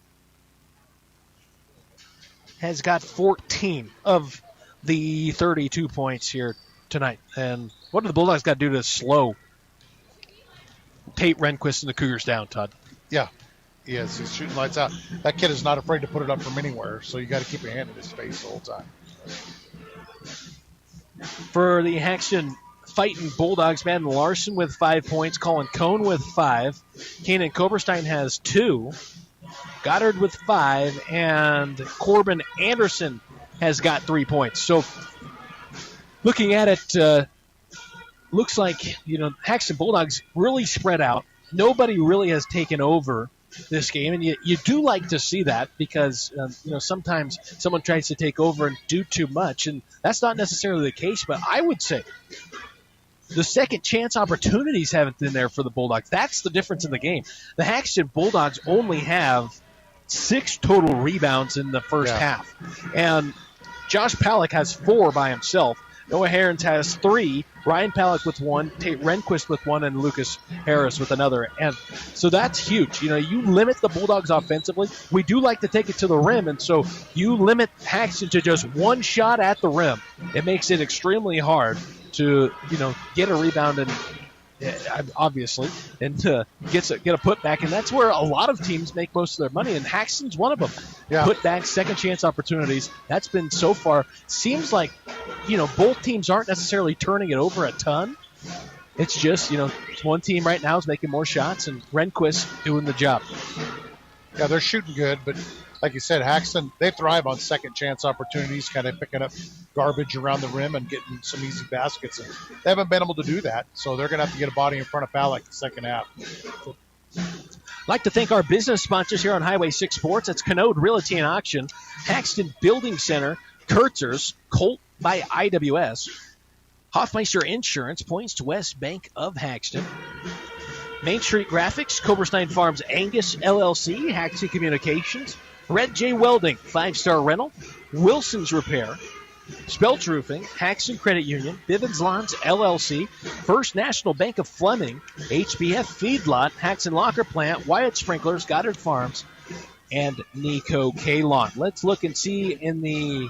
has got 14 of the 32 points here tonight. And what do the Bulldogs got to do to slow Tate Rehnquist and the Cougars down, Todd? Yeah. Yes, he's shooting lights out. That kid is not afraid to put it up from anywhere, so you got to keep your hand in his face the whole time. For the Haxtun Fighting Bulldogs, Madden Larson with 5 points, Colin Cohn with 5, Kanan Koberstein has 2, Goddard with 5, and Corbin Anderson has got 3 points. So looking at it, looks like, Haxtun Bulldogs really spread out. Nobody really has taken over this game, and you do like to see that because, sometimes someone tries to take over and do too much, and that's not necessarily the case, but I would say the second chance opportunities haven't been there for the Bulldogs. That's the difference in the game. The Haxtun Bulldogs only have 6 total rebounds in the first half, and Josh Palick has 4 by himself. Noah Herons has 3, Ryan Palick with 1, Tate Rehnquist with 1, and Lucas Harris with another. And so that's huge. You limit the Bulldogs offensively. We do like to take it to the rim, and so you limit Haxtun to just 1 shot at the rim. It makes it extremely hard to, get a rebound and obviously, and get a putback, and that's where a lot of teams make most of their money, and Haxton's one of them. Yeah. Putback, second chance opportunities. That's been so far. Seems like, both teams aren't necessarily turning it over a ton. It's just, one team right now is making more shots, and Rehnquist doing the job. Yeah, they're shooting good, but like you said, Haxton, they thrive on second chance opportunities, kind of picking up garbage around the rim and getting some easy baskets. And they haven't been able to do that, so they're going to have to get a body in front of Palick the second half. I'd like to thank our business sponsors here on Highway 6 Sports. That's Canode Realty and Auction, Haxton Building Center, Kurtzer's, Colt by IWS, Hoffmeister Insurance, Points to West Bank of Haxton, Main Street Graphics, Coberstein Farms Angus LLC, Haxton Communications, Red J Welding, 5-Star Rental, Wilson's Repair, Spelt Roofing, Haxton Credit Union, Bivens Lawns LLC, First National Bank of Fleming, HBF Feedlot, Haxton Locker Plant, Wyatt Sprinklers, Goddard Farms, and Nico K. Lawn. Let's look and see in the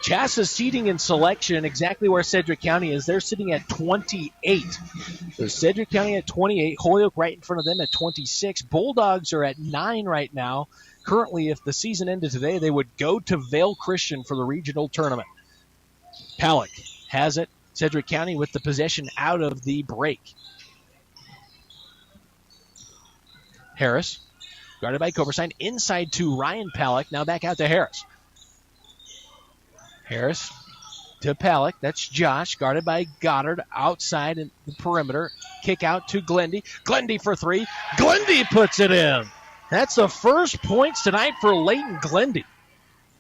Chassa seating and selection exactly where Sedgwick County is. They're sitting at 28. So Sedgwick County at 28, Holyoke right in front of them at 26. Bulldogs are at 9 right now. Currently, if the season ended today, they would go to Vale Christian for the regional tournament. Palick has it, Sedgwick County with the possession out of the break. Harris, guarded by Coberstein, inside to Ryan Palick. Now back out to Harris. Harris to Palick. That's Josh, guarded by Goddard, outside in the perimeter. Kick out to Glendy. Glendy for three. Glendy puts it in. That's the first points tonight for Leighton Glendy.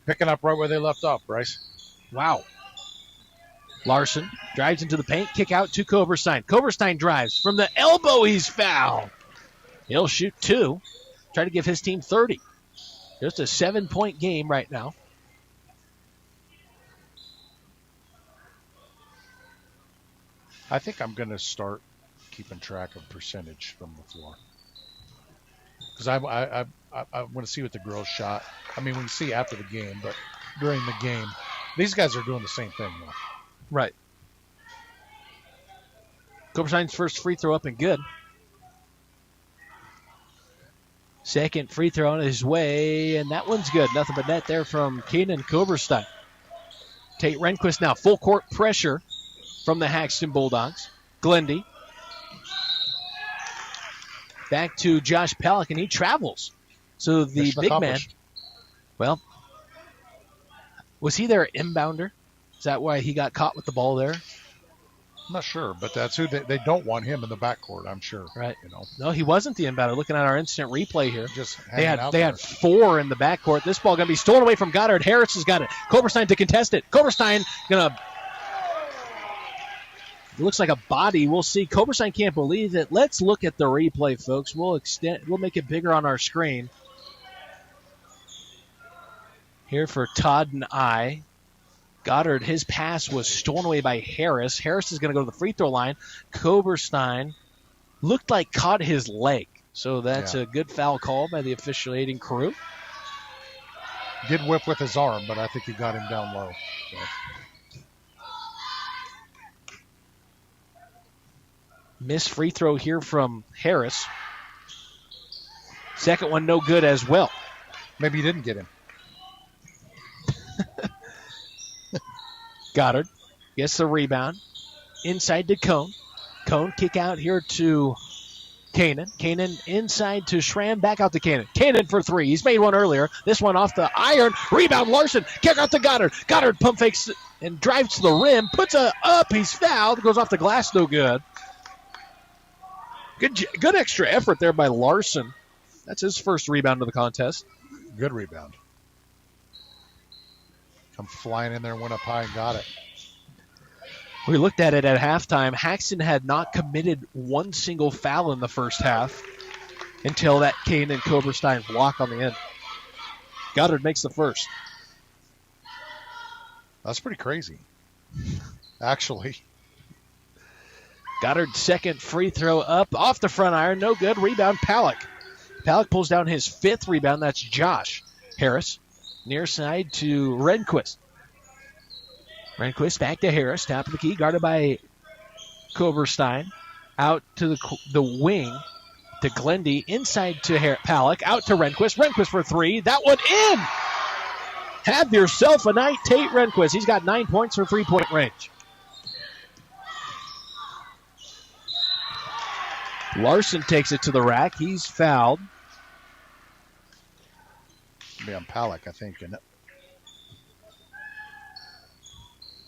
Picking up right where they left off, Bryce. Wow. Larson drives into the paint. Kick out to Coberstein. Coberstein drives. From the elbow, he's fouled. He'll shoot two. Try to give his team 30. Just a 7-point game right now. I think I'm going to start keeping track of percentage from the floor. Because I want to see what the girls shot. I mean, we can see after the game, but during the game, these guys are doing the same thing, though. Right. Coberstein's first free throw up and good. Second free throw on his way, and that one's good. Nothing but net there from Keenan Coberstein. Tate Rehnquist now full court pressure from the Haxtun Bulldogs. Glendy. Back to Josh Palick, and he travels. So the big man, well, was he their inbounder? Is that why he got caught with the ball there? I'm not sure, but that's who they don't want him in the backcourt, I'm sure. Right. You know. No, he wasn't the inbounder. Looking at our instant replay here. Just they had four in the backcourt. This ball going to be stolen away from Goddard. Harris has got it. Coberstein to contest it. Coberstein going to... It looks like a body. We'll see. Coberstein can't believe it. Let's look at the replay, folks. We'll make it bigger on our screen. Here for Todd and I. Goddard, his pass was stolen away by Harris. Harris is going to go to the free throw line. Coberstein looked like caught his leg. So that's a good foul call by the officiating crew. Did whip with his arm, but I think he got him down low. So. Missed free throw here from Harris. Second one no good as well. Maybe you didn't get him. Goddard gets the rebound. Inside to Cone. Cone kick out here to Kanan. Kanan inside to Schramm. Back out to Kanan. Kanan for three. He's made one earlier. This one off the iron. Rebound Larson. Kick out to Goddard. Goddard pump fakes and drives to the rim. Puts it up. He's fouled. Goes off the glass. No good. Good extra effort there by Larson. That's his first rebound of the contest. Good rebound. Come flying in there, went up high and got it. We looked at it at halftime. Haxtun had not committed one single foul in the first half until that Kane and Coberstein block on the end. Goddard makes the first. That's pretty crazy, actually. Goddard's second free throw up off the front iron. No good. Rebound, Palick. Palick pulls down his fifth rebound. That's Josh. Harris, near side to Rehnquist. Rehnquist back to Harris. Top of the key, guarded by Coberstein. Out to the wing to Glendy. Inside to Palick. Out to Rehnquist. Rehnquist for three. That one in. Have yourself a night, Tate Rehnquist. He's got 9 points for three-point range. Larson takes it to the rack. He's fouled. It'll be on Palick, I think, isn't it?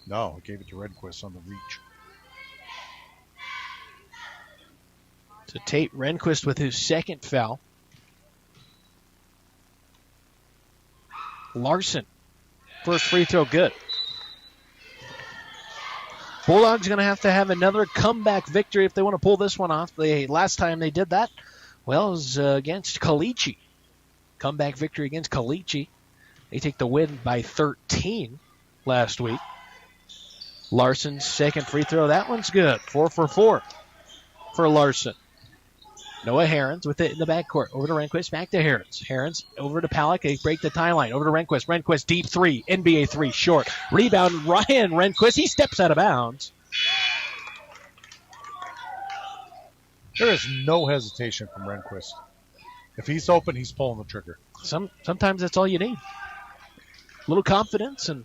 No, he gave it to Rehnquist on the reach. So Tate Rehnquist with his second foul. Larson, first free throw good. Bulldogs going to have another comeback victory if they want to pull this one off. Last time they did that, well, it was against Caliche. Comeback victory against Caliche. They take the win by 13 last week. Larson's second free throw. That one's good. 4 for 4 for Larson. Noah Herons with it in the backcourt. Over to Rehnquist. Back to Herons. Herons over to Palick. They break the timeline. Over to Rehnquist. Rehnquist deep three. NBA three short. Rebound Ryan Rehnquist. He steps out of bounds. There is no hesitation from Rehnquist. If he's open, he's pulling the trigger. Sometimes that's all you need. A little confidence and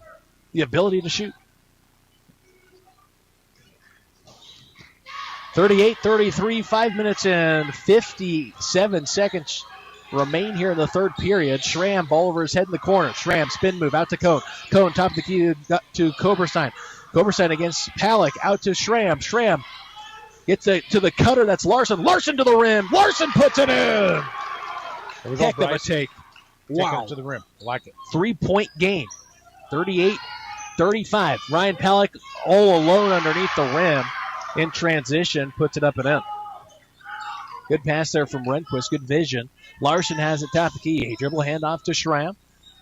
the ability to shoot. 38-33, 5 minutes and 57 seconds remain here in the third period. Schramm, ball over his head in the corner. Schramm, spin move, out to Cone. Cone, top of the key to Koberstein. Koberstein against Palick, out to Schramm. Schramm gets to the cutter, that's Larson. Larson to the rim. Larson puts it in. Heck of a take. Wow. Take it to the rim. I like it. 3-point game. 38-35. Ryan Palick all alone underneath the rim in transition. Puts it up and in. Good pass there from Rehnquist. Good vision. Larson has it top of the key. A dribble handoff to Schramm.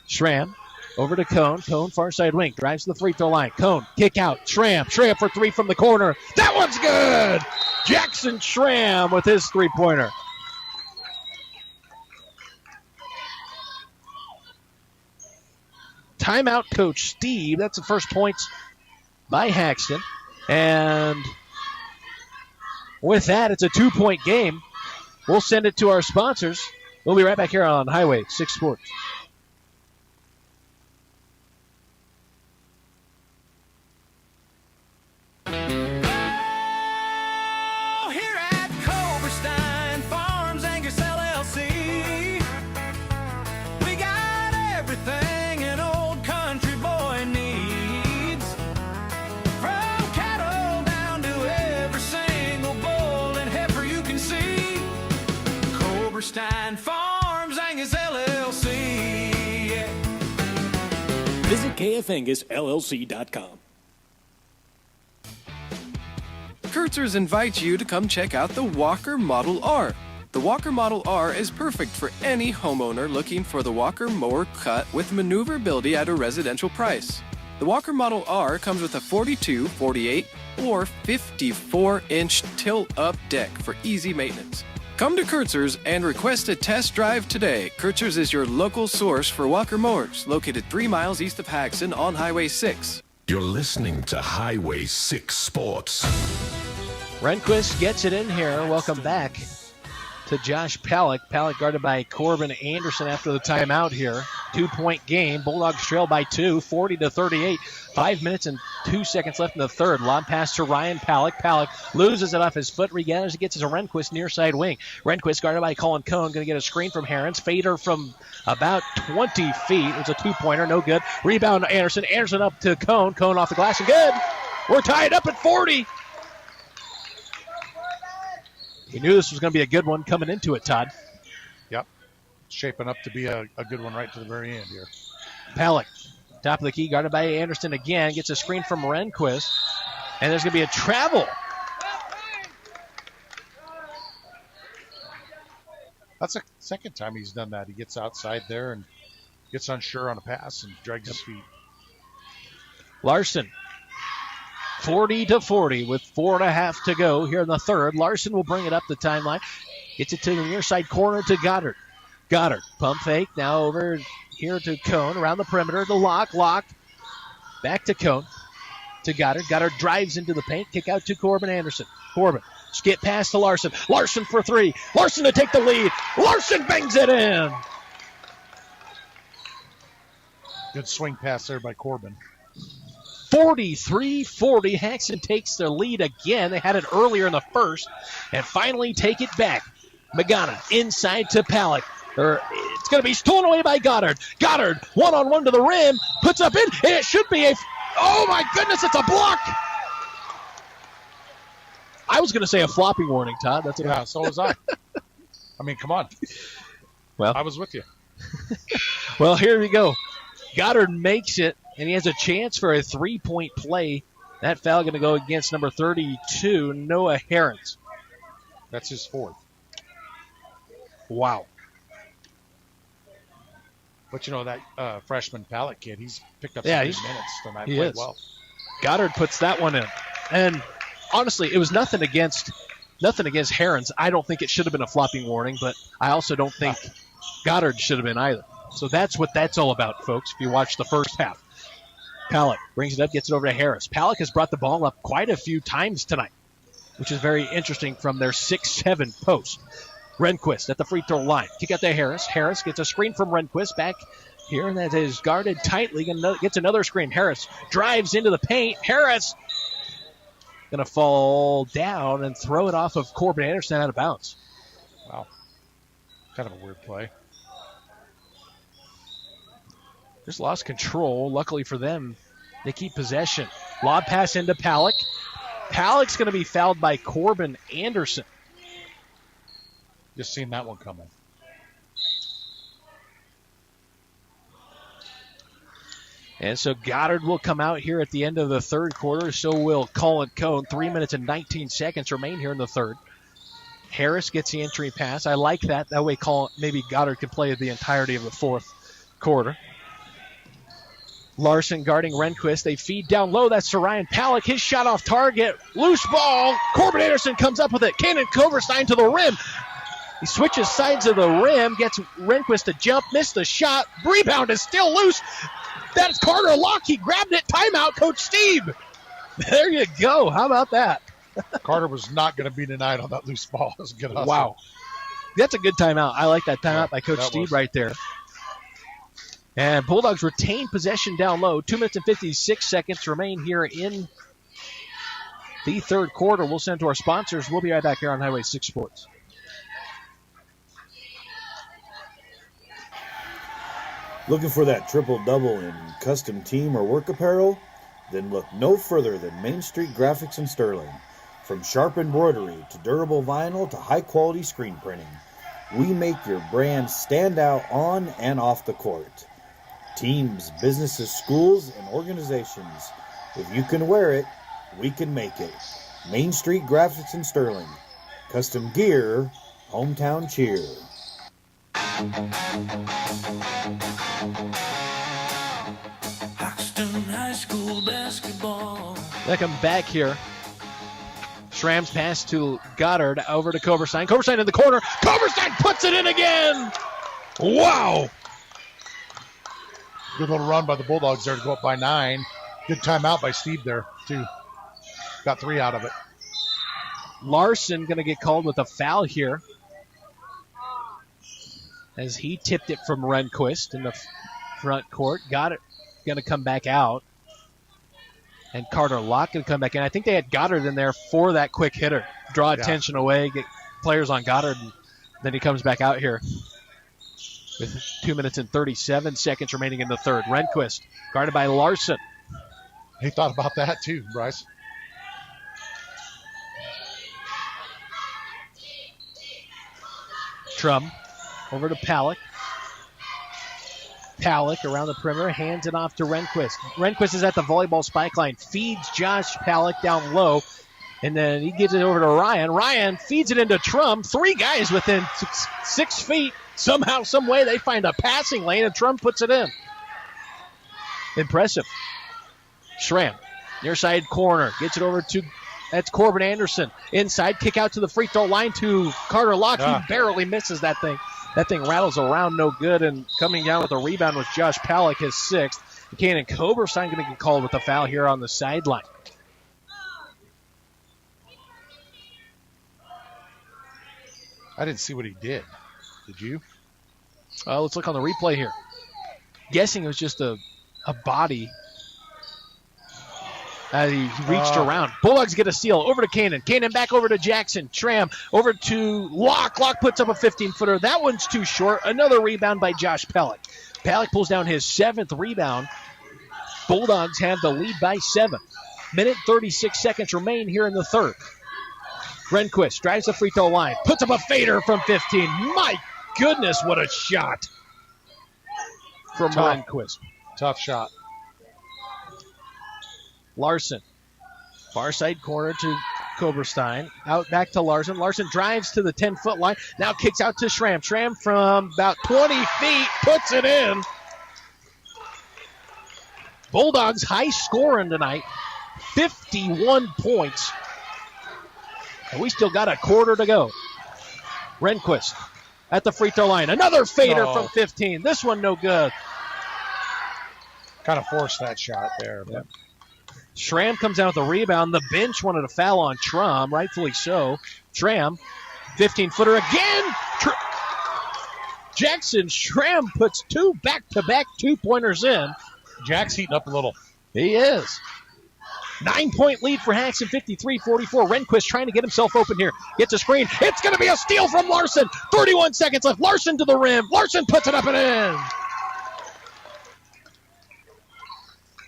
Schramm over to Cone. Cone far side wing. Drives to the free throw line. Cone kick out. Schramm. Schramm for three from the corner. That one's good. Jackson Schramm with his three-pointer. Timeout, Coach Steve. That's the first points by Haxtun. And with that, it's a 2-point game. We'll send it to our sponsors. We'll be right back here on Highway 6 Sports. Visit KFAngusLLC.com. Kurtzers invites you to come check out the Walker Model R. The Walker Model R is perfect for any homeowner looking for the Walker mower cut with maneuverability at a residential price. The Walker Model R comes with a 42, 48, or 54-inch tilt-up deck for easy maintenance. Come to Kurtzers and request a test drive today. Kurtzers is your local source for Walker mowers, located 3 miles east of Haxtun on Highway 6. You're listening to Highway 6 Sports. Rehnquist gets it in here. Welcome back to Josh Palick. Palick guarded by Corbin Anderson after the timeout here. 2-point game. Bulldogs trail by 2, 40-38. 5 minutes and 2 seconds left in the third. Lob pass to Ryan Palick. Palick loses it off his foot. Regathers it, gets it to Rehnquist near side wing. Rehnquist guarded by Colin Cone. Going to get a screen from Herons. Fader from about 20 feet. It was a two-pointer. No good. Rebound to Anderson. Anderson up to Cone. Cone off the glass and good. We're tied up at 40. We knew this was going to be a good one coming into it, Todd. Yep. Shaping up to be a good one right to the very end here. Palick, top of the key, guarded by Anderson again. Gets a screen from Rehnquist. And there's going to be a travel. That's the second time he's done that. He gets outside there and gets unsure on a pass and drags his feet. Larson. 40-40 with 4.5 to go here in the third. Larson will bring it up the timeline. Gets it to the near side corner to Goddard. Goddard, pump fake. Now over here to Cone. Around the perimeter. The lock. Back to Cone. To Goddard. Goddard drives into the paint. Kick out to Corbin Anderson. Corbin. Skip pass to Larson. Larson for three. Larson to take the lead. Larson bangs it in. Good swing pass there by Corbin. 43-40. Haxtun takes their lead again. They had it earlier in the first and finally take it back. Magana inside to Palick. It's going to be stolen away by Goddard. Goddard, one-on-one to the rim, puts up in, and it should be oh my goodness, it's a block. I was going to say a flopping warning, Todd. That's yeah, so was I. I mean, come on. Well, I was with you. Well, here we go. Goddard makes it, and he has a chance for a 3-point play. That foul going to go against number 32, Noah Herons. That's his fourth. Wow. But, you know, that freshman Palick kid, he's picked up some good minutes tonight. He played is. Well. Goddard puts that one in. And honestly, it was nothing against Herons. I don't think it should have been a flopping warning, but I also don't think Goddard should have been either. So that's what that's all about, folks, if you watch the first half. Palick brings it up, gets it over to Harris. Palick has brought the ball up quite a few times tonight, which is very interesting from their 6-7 post. Rehnquist at the free throw line. Kick out to Harris. Harris gets a screen from Rehnquist back here, and that is guarded tightly. And gets another screen. Harris drives into the paint. Harris going to fall down and throw it off of Corbin Anderson out of bounds. Wow. Kind of a weird play. Just lost control. Luckily for them, they keep possession. Lob pass into Palick. Palick's going to be fouled by Corbin Anderson. Just seen that one coming. And so Goddard will come out here at the end of the third quarter. So will Colin Cone. 3 minutes and 19 seconds remain here in the third. Harris gets the entry pass. I like that. That way maybe Goddard can play the entirety of the fourth quarter. Larson guarding Rehnquist. They feed down low. That's to Ryan Palick. His shot off target. Loose ball. Corbin Anderson comes up with it. Kanan Coverstein to the rim. He switches sides of the rim. Gets Rehnquist to jump. Missed the shot. Rebound is still loose. That's Carter Locke. He grabbed it. Timeout, Coach Steve. There you go. How about that? Carter was not going to be denied on that loose ball. That was a good hustle. Wow. That's a good timeout. I like that timeout by Coach Steve right there. And Bulldogs retain possession down low. 2 minutes and 56 seconds remain here in the third quarter. We'll send to our sponsors. We'll be right back here on Highway 6 Sports. Looking for that triple-double in custom team or work apparel? Then look no further than Main Street Graphics in Sterling. From sharp embroidery to durable vinyl to high-quality screen printing, we make your brand stand out on and off the court. Teams, businesses, schools, and organizations. If you can wear it, we can make it. Main Street Graphics in Sterling. Custom gear, hometown cheer. Haxtun High School basketball. Welcome back here. Schramm's pass to Goddard over to Coverstein. Coverstein in the corner. Coverstein puts it in again. Wow. Good little run by the Bulldogs there to go up by 9. Good timeout by Steve there, too. Got 3 out of it. Larson going to get called with a foul here as he tipped it from Rehnquist in the front court. Goddard going to come back out. And Carter Locke going to come back in. I think they had Goddard in there for that quick hitter. Draw attention away, get players on Goddard, and then he comes back out here with 2 minutes and 37 seconds remaining in the third. Rehnquist guarded by Larson. He thought about that too, Bryce. Trum over to Palick. Palick around the perimeter, hands it off to Rehnquist. Rehnquist is at the volleyball spike line, feeds Josh Palick down low, and then he gives it over to Ryan. Ryan feeds it into Trum. 3 guys within 6 feet. Somehow, some way, they find a passing lane, and Trum puts it in. Impressive. Schramm, near side corner, gets it over to, that's Corbin Anderson. Inside, kick out to the free throw line to Carter Locke. He barely misses that thing. That thing rattles around, no good, and coming down with a rebound was Josh Palick, his 6th. Kanan Coverstein going to get called with a foul here on the sideline. I didn't see what he did. Did you? Let's look on the replay here. Guessing it was just a body as he reached around. Bulldogs get a steal. Over to Kanan. Kanan back over to Jackson. Tram over to Locke. Locke puts up a 15-footer. That one's too short. Another rebound by Josh Palick. Palick pulls down his 7th rebound. Bulldogs have the lead by 7. Minute 36 seconds remain here in the third. Rehnquist drives the free throw line. Puts up a fader from 15. My goodness, what a shot from Rehnquist. Tough shot. Larson, far side corner to Coverstein. Out back to Larson. Larson drives to the 10-foot line. Now kicks out to Schramm. Schramm from about 20 feet puts it in. Bulldogs high scoring tonight. 51 points. And we still got a quarter to go. Rehnquist at the free throw line. Another fader from 15. This one no good. Kind of forced that shot there. But. Schramm comes out with a rebound. The bench wanted a foul on Trum, rightfully so. Schramm, 15-footer again. Jackson Schramm puts 2 back-to-back 2-pointers in. Jack's heating up a little. He is. 9-point lead for Haxtun, 53-44. Rehnquist trying to get himself open here. Gets a screen. It's going to be a steal from Larson. 31 seconds left. Larson to the rim. Larson puts it up and in.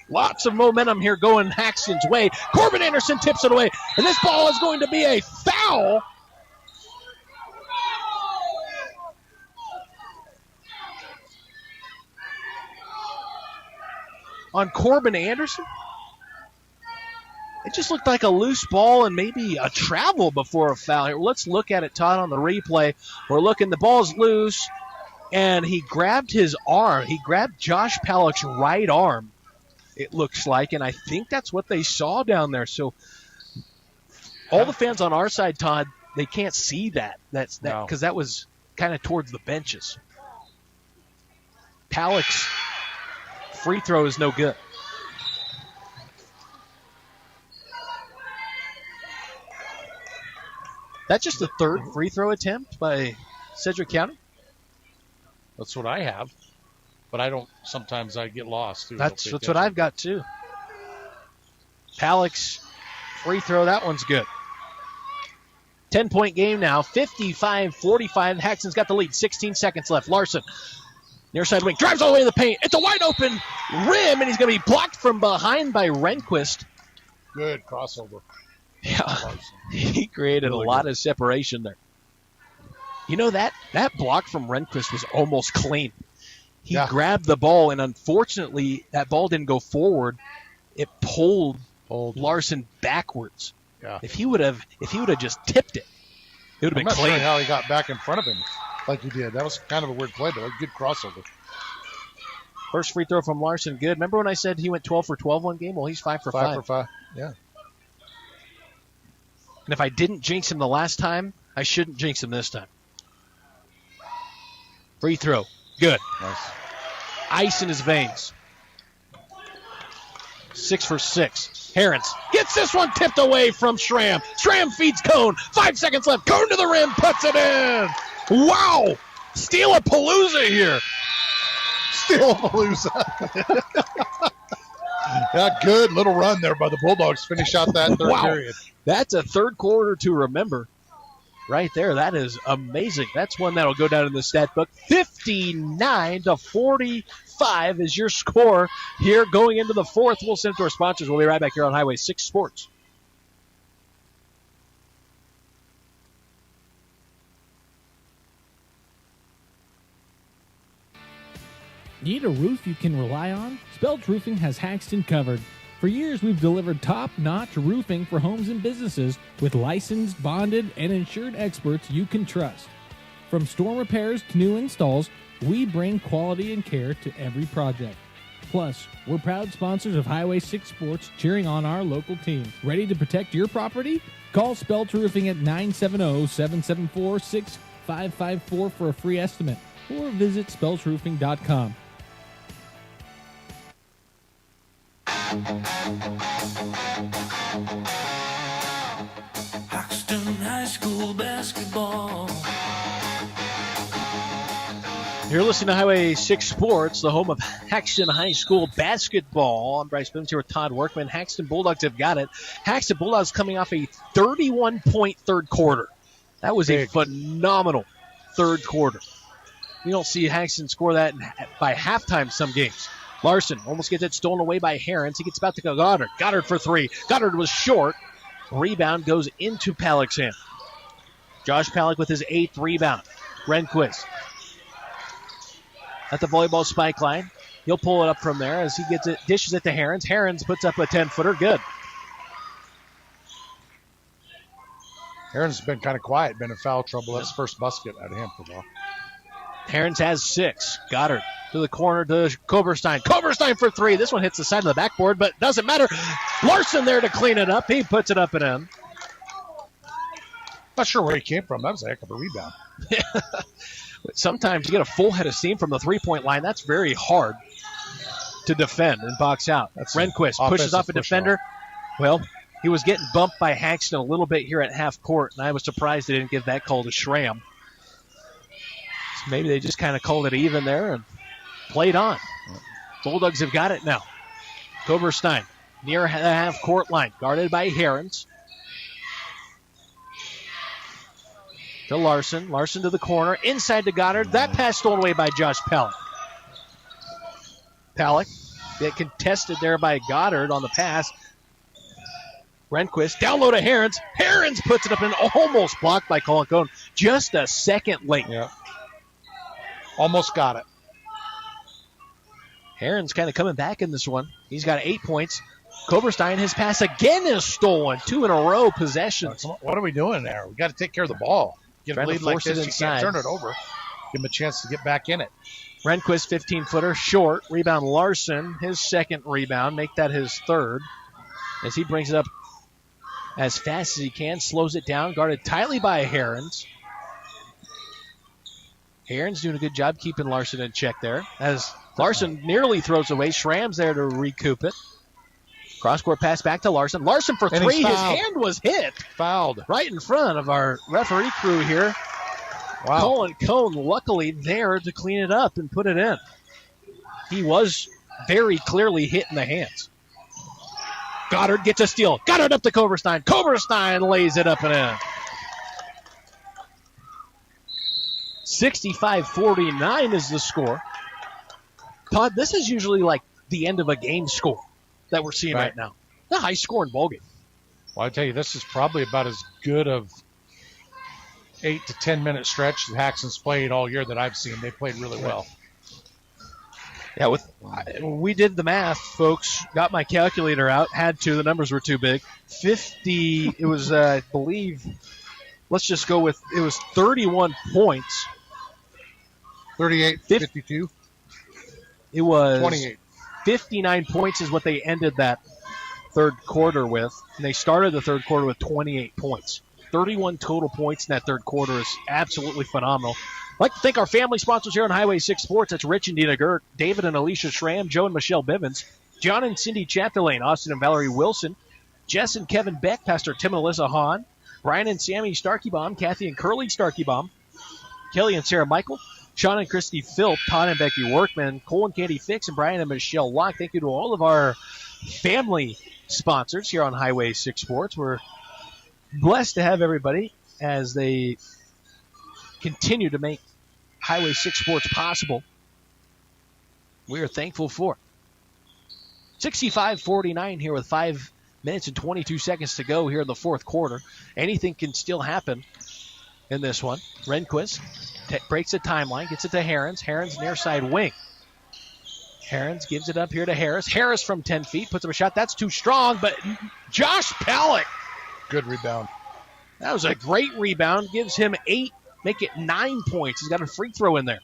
Lots of momentum here going Haxton's way. Corbin Anderson tips it away. And this ball is going to be a foul. On Corbin Anderson. It just looked like a loose ball and maybe a travel before a foul here. Let's look at it, Todd, on the replay. We're looking. The ball's loose, and he grabbed his arm. He grabbed Josh Palak's right arm, it looks like, and I think that's what they saw down there. So all the fans on our side, Todd, they can't see that. That's that because that was kind of towards the benches. Palak's free throw is no good. That's just the third free throw attempt by Sedgwick County? That's what I have. But I don't, sometimes I get lost, too. That's what I've got, too. Palak's free throw, that one's good. 10-point game now, 55-45. Haxton's got the lead, 16 seconds left. Larson, near side wing, drives all the way to the paint. It's a wide open rim, and he's going to be blocked from behind by Rehnquist. Good crossover. Yeah, he created really a lot of separation there. You know, that block from Rehnquist was almost clean. He grabbed the ball, and unfortunately, that ball didn't go forward. It pulled Larson backwards. Yeah. If he would have just tipped it, it would have been I'm not clean. sure how he got back in front of him like he did. That was kind of a weird play, but a good crossover. First free throw from Larson, good. Remember when I said he went 12 for 12 one game? Well, he's 5 for 5. 5 for 5, yeah. And if I didn't jinx him the last time, I shouldn't jinx him this time. Free throw, good. Nice. Ice in his veins. 6 for 6. Herons gets this one tipped away from Schramm. Schramm feeds Cone. 5 seconds left. Cone to the rim, puts it in. Wow! Steal-a-palooza here. Steal-a-palooza. Yeah, good little run there by the Bulldogs. Finish out that third period. That's a third quarter to remember. Right there, that is amazing. That's one that'll go down in the stat book. 59-45 is your score here going into the fourth. We'll send it to our sponsors. We'll be right back here on Highway 6 Sports. Need a roof you can rely on? Spelch Roofing has Haxton covered. For years, we've delivered top-notch roofing for homes and businesses with licensed, bonded, and insured experts you can trust. From storm repairs to new installs, we bring quality and care to every project. Plus, we're proud sponsors of Highway 6 Sports, cheering on our local teams. Ready to protect your property? Call Spelch Roofing at 970-774-6554 for a free estimate, or visit spelchroofing.com. Haxtun High School basketball. You're listening to Highway 6 Sports, the home of Haxtun High School basketball. I'm Bryce Bivens here with Todd Workman. Haxtun Bulldogs have got it. Haxtun Bulldogs coming off a 31-point third quarter. That was a phenomenal third quarter. We don't see Haxtun score that by halftime some games. Larson almost gets it stolen away by Herons. He gets about to go Goddard. Goddard for three. Goddard was short. Rebound goes into Palak's hand. Josh Palak with his 8th rebound. Rehnquist at the volleyball spike line. He'll pull it up from there as he gets it, dishes it to Herons. Herons puts up a 10-footer. Good. Herons has been kind of quiet, been in foul trouble. That's first basket at him for ball. Herons has 6. Goddard to the corner to Koberstein. Koberstein for 3. This one hits the side of the backboard, but doesn't matter. Larson there to clean it up. He puts it up and in. Not sure where he came from. That was a heck of a rebound. Sometimes you get a full head of steam from the three-point line. That's very hard to defend and box out. Rehnquist pushes off a defender. Well, he was getting bumped by Haxtun a little bit here at half court, and I was surprised they didn't give that call to Schramm. So maybe they just kind of called it even there and played on. Bulldogs have got it now. Koberstein near the half-court line, guarded by Herons. To Larson. Larson to the corner. Inside to Goddard. That pass stolen away by Josh Palick. Palick get contested there by Goddard on the pass. Rehnquist down low to Herons. Herons puts it up and almost blocked by Colin Cone. Just a second late. Yeah. Almost got it. Herons kind of coming back in this one. He's got 8 points. Koberstein, his pass again is stolen. 2 in a row possessions. What are we doing there? We got to take care of the ball. Get a lead like this, you inside. can't turn it over. Give him a chance to get back in it. Rehnquist, 15-footer, short. Rebound Larson, his second rebound. Make that his third. As he brings it up as fast as he can, slows it down, guarded tightly by Herons. Herons doing a good job keeping Larson in check there. As Larson nearly throws away, Schramm's there to recoup it. Cross-court pass back to Larson. Larson for And three. he's His fouled. hand was hit. Fouled. Right in front of our referee crew here. Wow. Colin Cone luckily there to clean it up and put it in. He was very clearly hit in the hands. Goddard gets a steal. Goddard up to Koberstein. Koberstein lays it up and in. 65-49 is the score. Todd, this is usually like the end of a game score that we're seeing right now. The high-scoring ball game. Well, I tell you, this is probably about as good of 8 to 10 minute stretch that Haxton's played all year that I've seen. They played really well. Yeah, we did the math, folks. Got my calculator out. Had to. The numbers were too big. 50. It was, I believe. Let's just go with. It was 31 points. 38-52. It was 28. 59 points is what they ended that third quarter with. And they started the third quarter with 28 points. 31 total points in that third quarter is absolutely phenomenal. I'd like to thank our family sponsors here on Highway 6 Sports. That's Rich and Dina Gert, David and Alicia Schramm, Joe and Michelle Bivens, John and Cindy Chapdelaine, Austin and Valerie Wilson, Jess and Kevin Beck, Pastor Tim and Alyssa Hahn, Brian and Sammy Starkeybaum, Kathy and Curly Starkeybaum, Kelly and Sarah Michael, Sean and Christy Phil, Todd and Becky Workman, Cole and Katie Fix, and Brian and Michelle Locke. Thank you to all of our family sponsors here on Highway 6 Sports. We're blessed to have everybody as they continue to make Highway 6 Sports possible. We are thankful for it. 65-49 here with 5 minutes and 22 seconds to go here in the fourth quarter. Anything can still happen in this one. Rehnquist breaks the timeline, gets it to Herons. Herons near side wing. Herons gives it up here to Harris. Harris from 10 feet puts up a shot. That's too strong, but Josh Palick. Good rebound. That was a great rebound. Gives him 8, make it 9 points. He's got a free throw in there.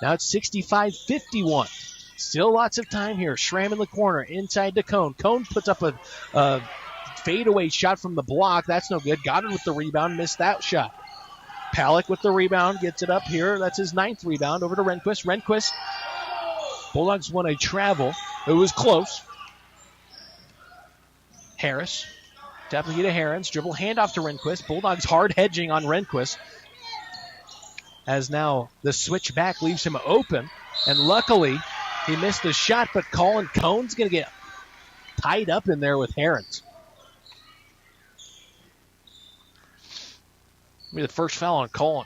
Now it's 65-51. Still lots of time here. Schramm in the corner, inside to Cone. Cone puts up a fadeaway shot from the block. That's no good. Goddard with the rebound, missed that shot. Palick with the rebound, gets it up here. That's his 9th rebound. Over to Rehnquist. Rehnquist. Bulldogs won a travel. It was close. Harris. Tapping to Herons. Dribble handoff to Rehnquist. Bulldogs hard hedging on Rehnquist. As now the switch back leaves him open. And luckily, he missed the shot, but Colin Cone's going to get tied up in there with Herons. Be the first foul on Colin.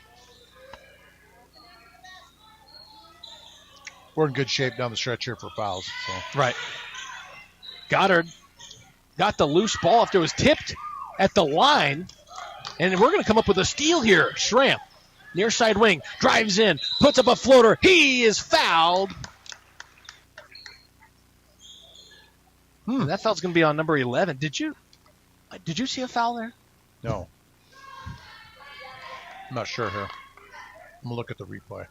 We're in good shape down the stretch here for fouls. So. Right. Goddard got the loose ball after it was tipped at the line. And we're going to come up with a steal here. Schramm, near side wing, drives in, puts up a floater. He is fouled. That foul's going to be on number 11. Did you see a foul there? No. I'm not sure here. I'm going to look at the replay.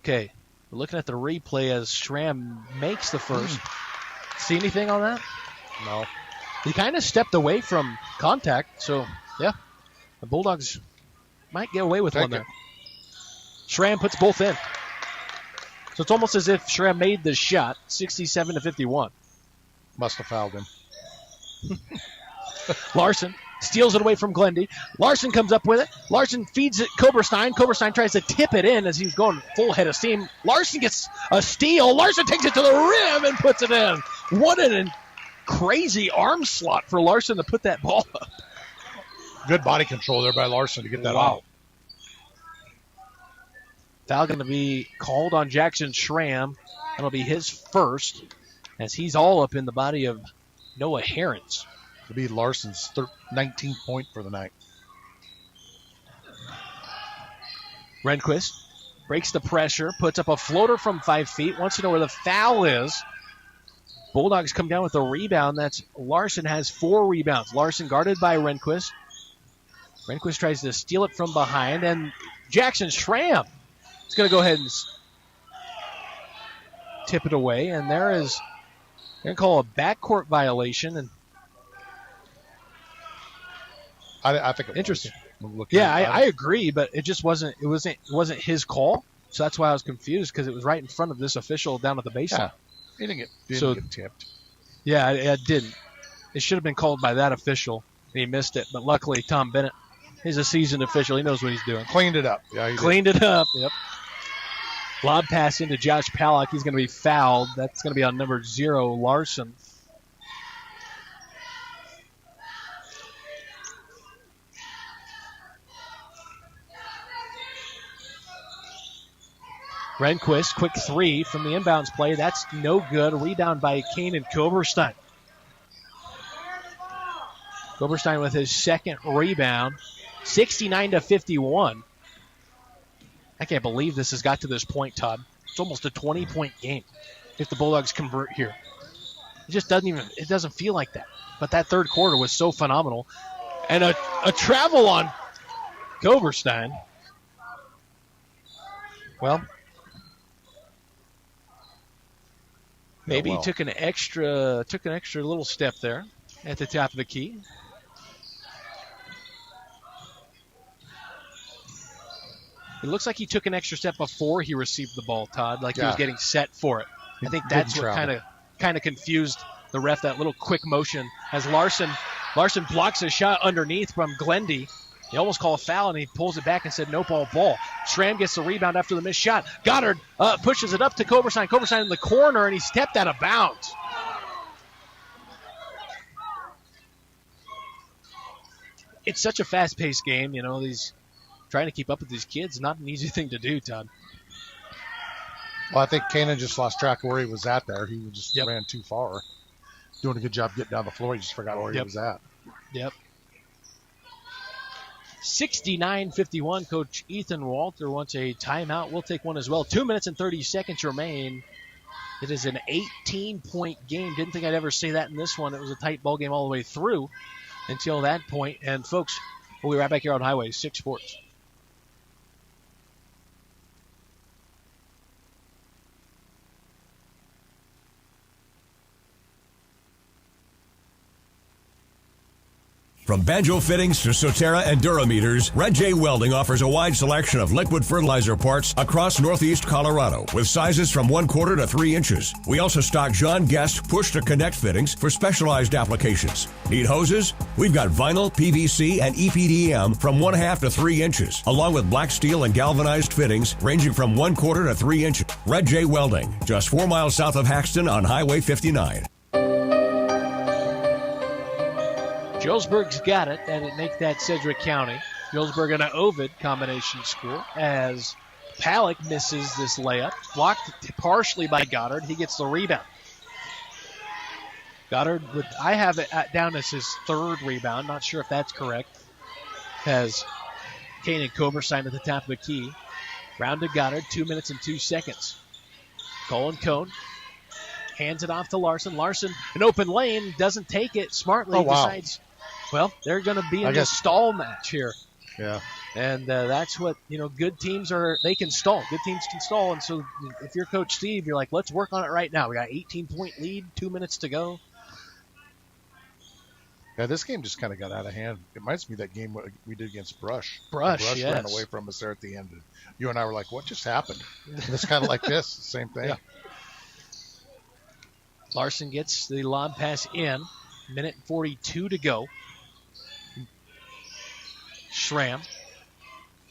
Okay. We're looking at the replay as Schramm makes the first. See anything on that? No. He kind of stepped away from contact, so, yeah. The Bulldogs might get away with one there. Schramm puts both in. So it's almost as if Schramm made the shot, 67-51. Must have fouled him. Larson steals it away from Glendy. Larson comes up with it. Larson feeds it Koberstein. Koberstein tries to tip it in as he's going full head of steam. Larson gets a steal. Larson takes it to the rim and puts it in. What an crazy arm slot for Larson to put that ball up. Good body control there by Larson to get that out. Foul going to be called on Jackson Schramm. That'll be his first, as he's all up in the body of Noah Herons. It'll be Larson's 19th point for the night. Rehnquist breaks the pressure, puts up a floater from 5 feet, wants to know where the foul is. Bulldogs come down with a rebound. That's Larson has 4 rebounds. Larson guarded by Rehnquist. Rehnquist tries to steal it from behind, and Jackson Schramm is going to go ahead and tip it away, and they're going to call a backcourt violation. And I think it interesting. I agree, but it just wasn't his call, so that's why I was confused, because it was right in front of this official down at the baseline. Yeah. He didn't get tipped. Yeah, it didn't. It should have been called by that official, and he missed it. But luckily, Tom Bennett, he's a seasoned official. He knows what he's doing. Cleaned it up. Yeah, Cleaned it up. Yep. Lob pass into Josh Palak. He's going to be fouled. That's going to be on number 0, Larson. Rehnquist, quick 3 from the inbounds play. That's no good. Rebound by Kanan Koberstein. Koberstein with his second rebound. 69-51. I can't believe this has got to this point, Todd. It's almost a 20-point game if the Bulldogs convert here. It just doesn't feel like that. But that third quarter was so phenomenal. And a travel on Koberstein. Well, maybe he took an extra little step there at the top of the key. It looks like he took an extra step before he received the ball, Todd, like he was getting set for it. I think that's what kind of confused the ref, that little quick motion, as Larson blocks a shot underneath from Glendy. He almost called a foul, and he pulls it back and said, no ball. Schramm gets the rebound after the missed shot. Goddard pushes it up to Koberstein. Koberstein in the corner, and he stepped out of bounds. It's such a fast-paced game, trying to keep up with these kids, not an easy thing to do, Todd. Well, I think Kanan just lost track of where he was at there. He just ran too far. Doing a good job getting down the floor. He just forgot where he was at. Yep. 69-51. Coach Ethan Walter wants a timeout. We'll take one as well. 2 minutes and 30 seconds remain. It is an 18-point game. Didn't think I'd ever say that in this one. It was a tight ball game all the way through until that point. And, folks, we'll be right back here on Highway 6 Sports. From banjo fittings to Soterra and Durameters, Red J Welding offers a wide selection of liquid fertilizer parts across northeast Colorado with sizes from 1/4 to 3 inches. We also stock John Guest push-to-connect fittings for specialized applications. Need hoses? We've got vinyl, PVC, and EPDM from 1/2 to 3 inches, along with black steel and galvanized fittings ranging from 1/4 to 3 inches. Red J Welding, just 4 miles south of Haxtun on Highway 59. Julesburg's got it, and it makes that Sedgwick County. Julesburg and an Ovid combination school, as Palak misses this layup. Blocked partially by Goddard. He gets the rebound. Goddard, I have it down as his 3rd rebound. Not sure if that's correct. Has Kanan Koberstein at the top of the key. Round to Goddard, 2 minutes and 2 seconds. Colin Cone hands it off to Larson. Larson, an open lane, doesn't take it. Smartly decides, well, they're going to be in a stall match here. Yeah. And that's what, good teams are. They can stall. Good teams can stall. And so if you're Coach Steve, you're like, let's work on it right now. We got 18-point lead, 2 minutes to go. Yeah, this game just kind of got out of hand. It reminds me of that game we did against Brush. Brush, yes. Ran away from us there at the end. You and I were like, what just happened? And it's kind of like this, same thing. Yeah. Larson gets the lob pass in. Minute 42 to go. Schramm.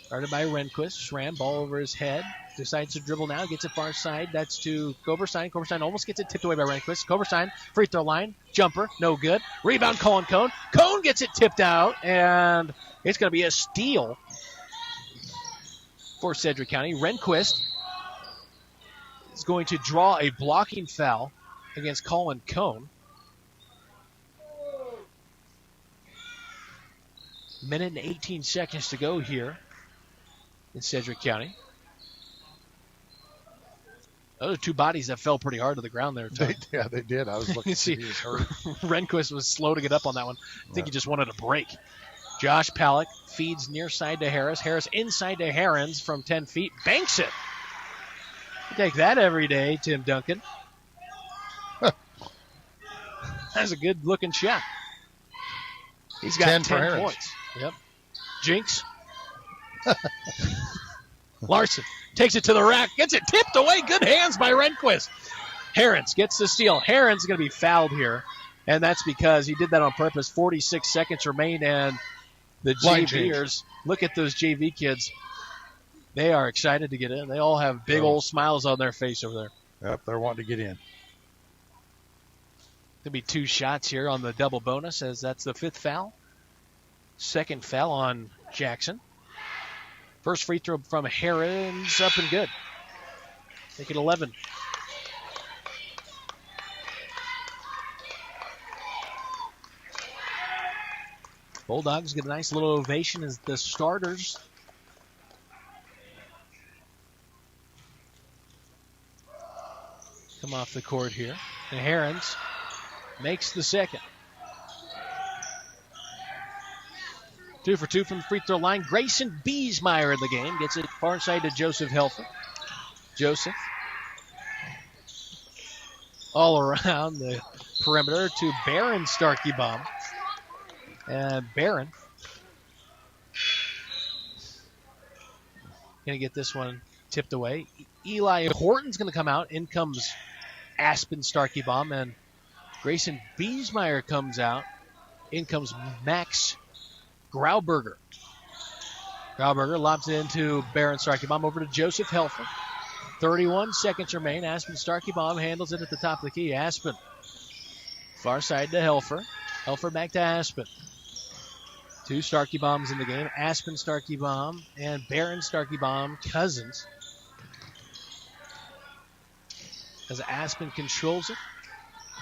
Started by Rehnquist. Schramm, ball over his head. Decides to dribble now. Gets it far side. That's to Koberstein. Koberstein almost gets it tipped away by Rehnquist. Koberstein, free throw line. Jumper, no good. Rebound, Colin Cone. Cone gets it tipped out, and it's going to be a steal for Sedgwick County. Rehnquist is going to draw a blocking foul against Colin Cone. Minute and 18 seconds to go here in Sedgwick County. Those are two bodies that fell pretty hard to the ground there, Tom. They did. I was looking to see if he was hurt. Rehnquist was slow to get up on that one. I think he just wanted a break. Josh Palick feeds near side to Harris. Harris inside to Herons from 10 feet. Banks it. You take that every day, Tim Duncan. That's a good-looking shot. He's got 10 points. Yep. Jinx. Larson takes it to the rack. Gets it tipped away. Good hands by Rehnquist. Herons gets the steal. Herons going to be fouled here. And that's because he did that on purpose. 46 seconds remain, and the JVers, look at those JV kids. They are excited to get in. They all have big old smiles on their face over there. Yep, they're wanting to get in. There'll be 2 shots here on the double bonus, as that's the 5th foul. 2nd foul on Jackson. First free throw from Herons, up and good. Make it 11. Bulldogs get a nice little ovation as the starters come off the court here. And Herons makes the second. 2 for 2 from the free throw line. Grayson Biesmeyer in the game. Gets it far side to Joseph Helfer. Joseph. All around the perimeter to Barron Starkey-Baum. And Barron going to get this one tipped away. Eli Horton's going to come out. In comes Aspen Starkey-Baum. And Grayson Biesmeyer comes out. In comes Max Grauberger. Grauberger lobs it into Barron Starkey-Baum over to Joseph Helfer. 31 seconds remain. Aspen Starkey-Baum handles it at the top of the key. Aspen. Far side to Helfer. Helfer back to Aspen. 2 Starkey-Baums in the game. Aspen Starkey-Baum and Barron Starkey-Baum cousins. As Aspen controls it.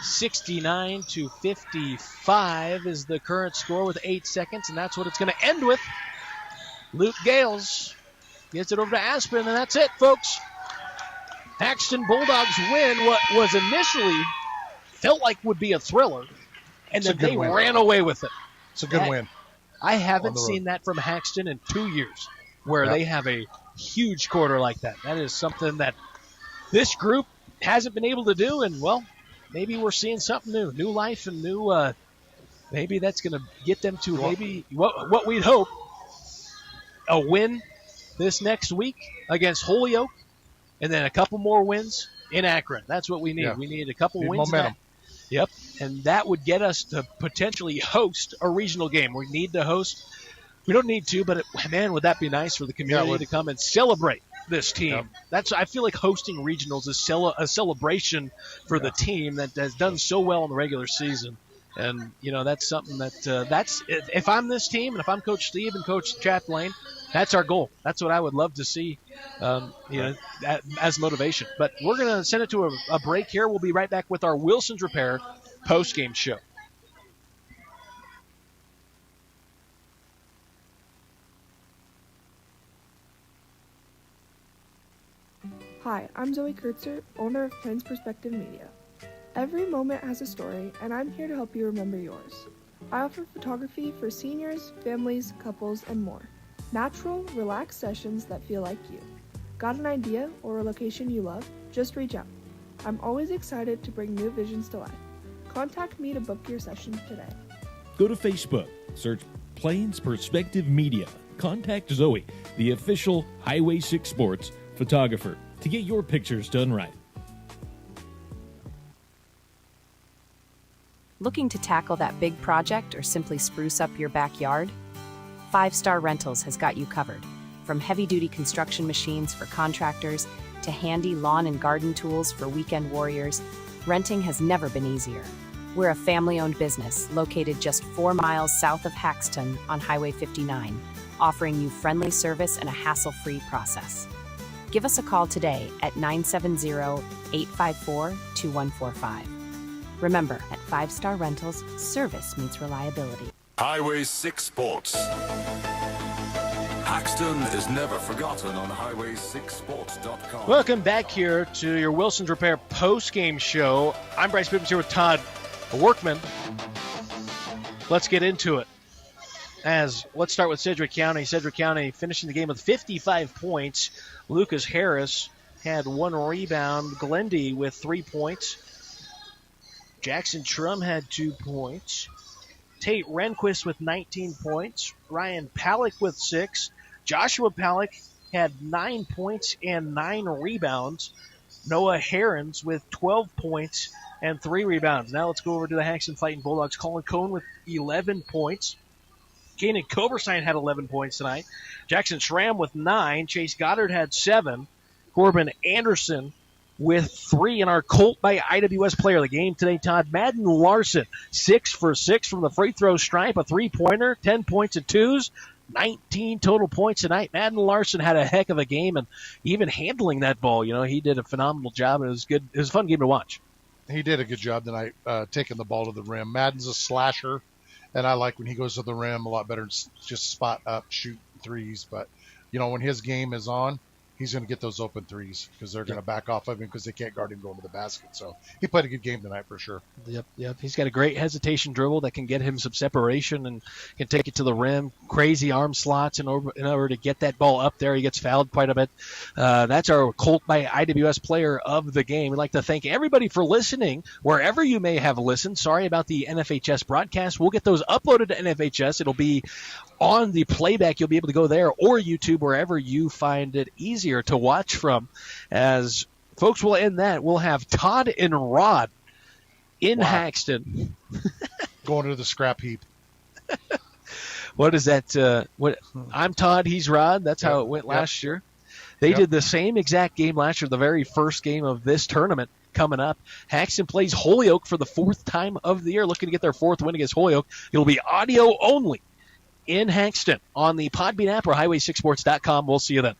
69-55 is the current score with 8 seconds, and that's what it's going to end with. Luke Gales gets it over to Aspen, and that's it, folks. Haxtun Bulldogs win what was initially felt like would be a thriller, and then they ran away with it. It's a good win. I haven't seen that from Haxtun in 2 years, where they have a huge quarter like that. That is something that this group hasn't been able to do, and, well, maybe we're seeing something new, new life and new, maybe that's going to get them to maybe what we'd hope, a win this next week against Holyoke, and then a couple more wins in Akron. That's what we need. Yeah. We need a couple wins. Momentum. Yep, and that would get us to potentially host a regional game. We need to host. We don't need to, but man, would that be nice for the community to come and celebrate this team. Yep. I feel like hosting regionals is a celebration for the team that has done so well in the regular season. And, you know, that's something that if I'm this team and if I'm Coach Steve and Coach Chaplain, that's our goal. That's what I would love to see, as motivation. But we're going to send it to a break here. We'll be right back with our Wilson's Repair post-game show. Hi, I'm Zoe Kurtzer, owner of Plains Perspective Media. Every moment has a story, and I'm here to help you remember yours. I offer photography for seniors, families, couples, and more. Natural, relaxed sessions that feel like you. Got an idea or a location you love? Just reach out. I'm always excited to bring new visions to life. Contact me to book your session today. Go to Facebook, search Plains Perspective Media. Contact Zoe, the official Highway 6 Sports photographer, to get your pictures done right. Looking to tackle that big project or simply spruce up your backyard? 5 Star Rentals has got you covered. From heavy-duty construction machines for contractors to handy lawn and garden tools for weekend warriors, renting has never been easier. We're a family-owned business located just 4 miles south of Haxtun on Highway 59, offering you friendly service and a hassle-free process. Give us a call today at 970-854-2145. Remember, at 5 Star Rentals, service meets reliability. Highway 6 Sports. Haxtun is never forgotten on highway6sports.com. Welcome back here to your Wilson's Repair post-game show. I'm Bryce Bibbins here with Todd Workman. Let's get into it. Let's start with Sedgwick County. Sedgwick County finishing the game with 55 points. Lucas Harris had 1 rebound. Glendy with 3 points. Jackson Trum had 2 points. Tate Renquist with 19 points. Ryan Palick with 6. Joshua Palick had 9 points and 9 rebounds. Noah Herons with 12 points and 3 rebounds. Now let's go over to the Haxtun Fighting Bulldogs. Colin Cohn with 11 points. Kanan Koberstein had 11 points tonight. Jackson Schramm with 9. Chase Goddard had 7. Corbin Anderson with 3. And our Colt by IWS player of the game today, Todd Madden Larson, 6 for 6 from the free throw stripe, a 3-pointer, 10 points and 2s, 19 total points tonight. Madden Larson had a heck of a game, and even handling that ball, he did a phenomenal job, and it was good. It was a fun game to watch. He did a good job tonight taking the ball to the rim. Madden's a slasher, and I like when he goes to the rim a lot better than just spot up, shoot threes. But, when his game is on, he's going to get those open threes because they're going to back off of him because they can't guard him going to the basket. So he played a good game tonight for sure. Yep. He's got a great hesitation dribble that can get him some separation and can take it to the rim. Crazy arm slots in order to get that ball up there. He gets fouled quite a bit. That's our Colt by IWS player of the game. We'd like to thank everybody for listening wherever you may have listened. Sorry about the NFHS broadcast. We'll get those uploaded to NFHS. It'll be on the playback. You'll be able to go there or YouTube, wherever you find it easier to watch from. As folks will end that, we'll have Todd and Rod in Haxtun. Going to the scrap heap. What is that? I'm Todd, he's Rod. That's how it went last year. They did the same exact game last year, the very first game of this tournament coming up. Haxtun plays Holyoke for the 4th time of the year, looking to get their 4th win against Holyoke. It'll be audio only in Haxtun on the Podbean app or highway6sports.com. We'll see you then.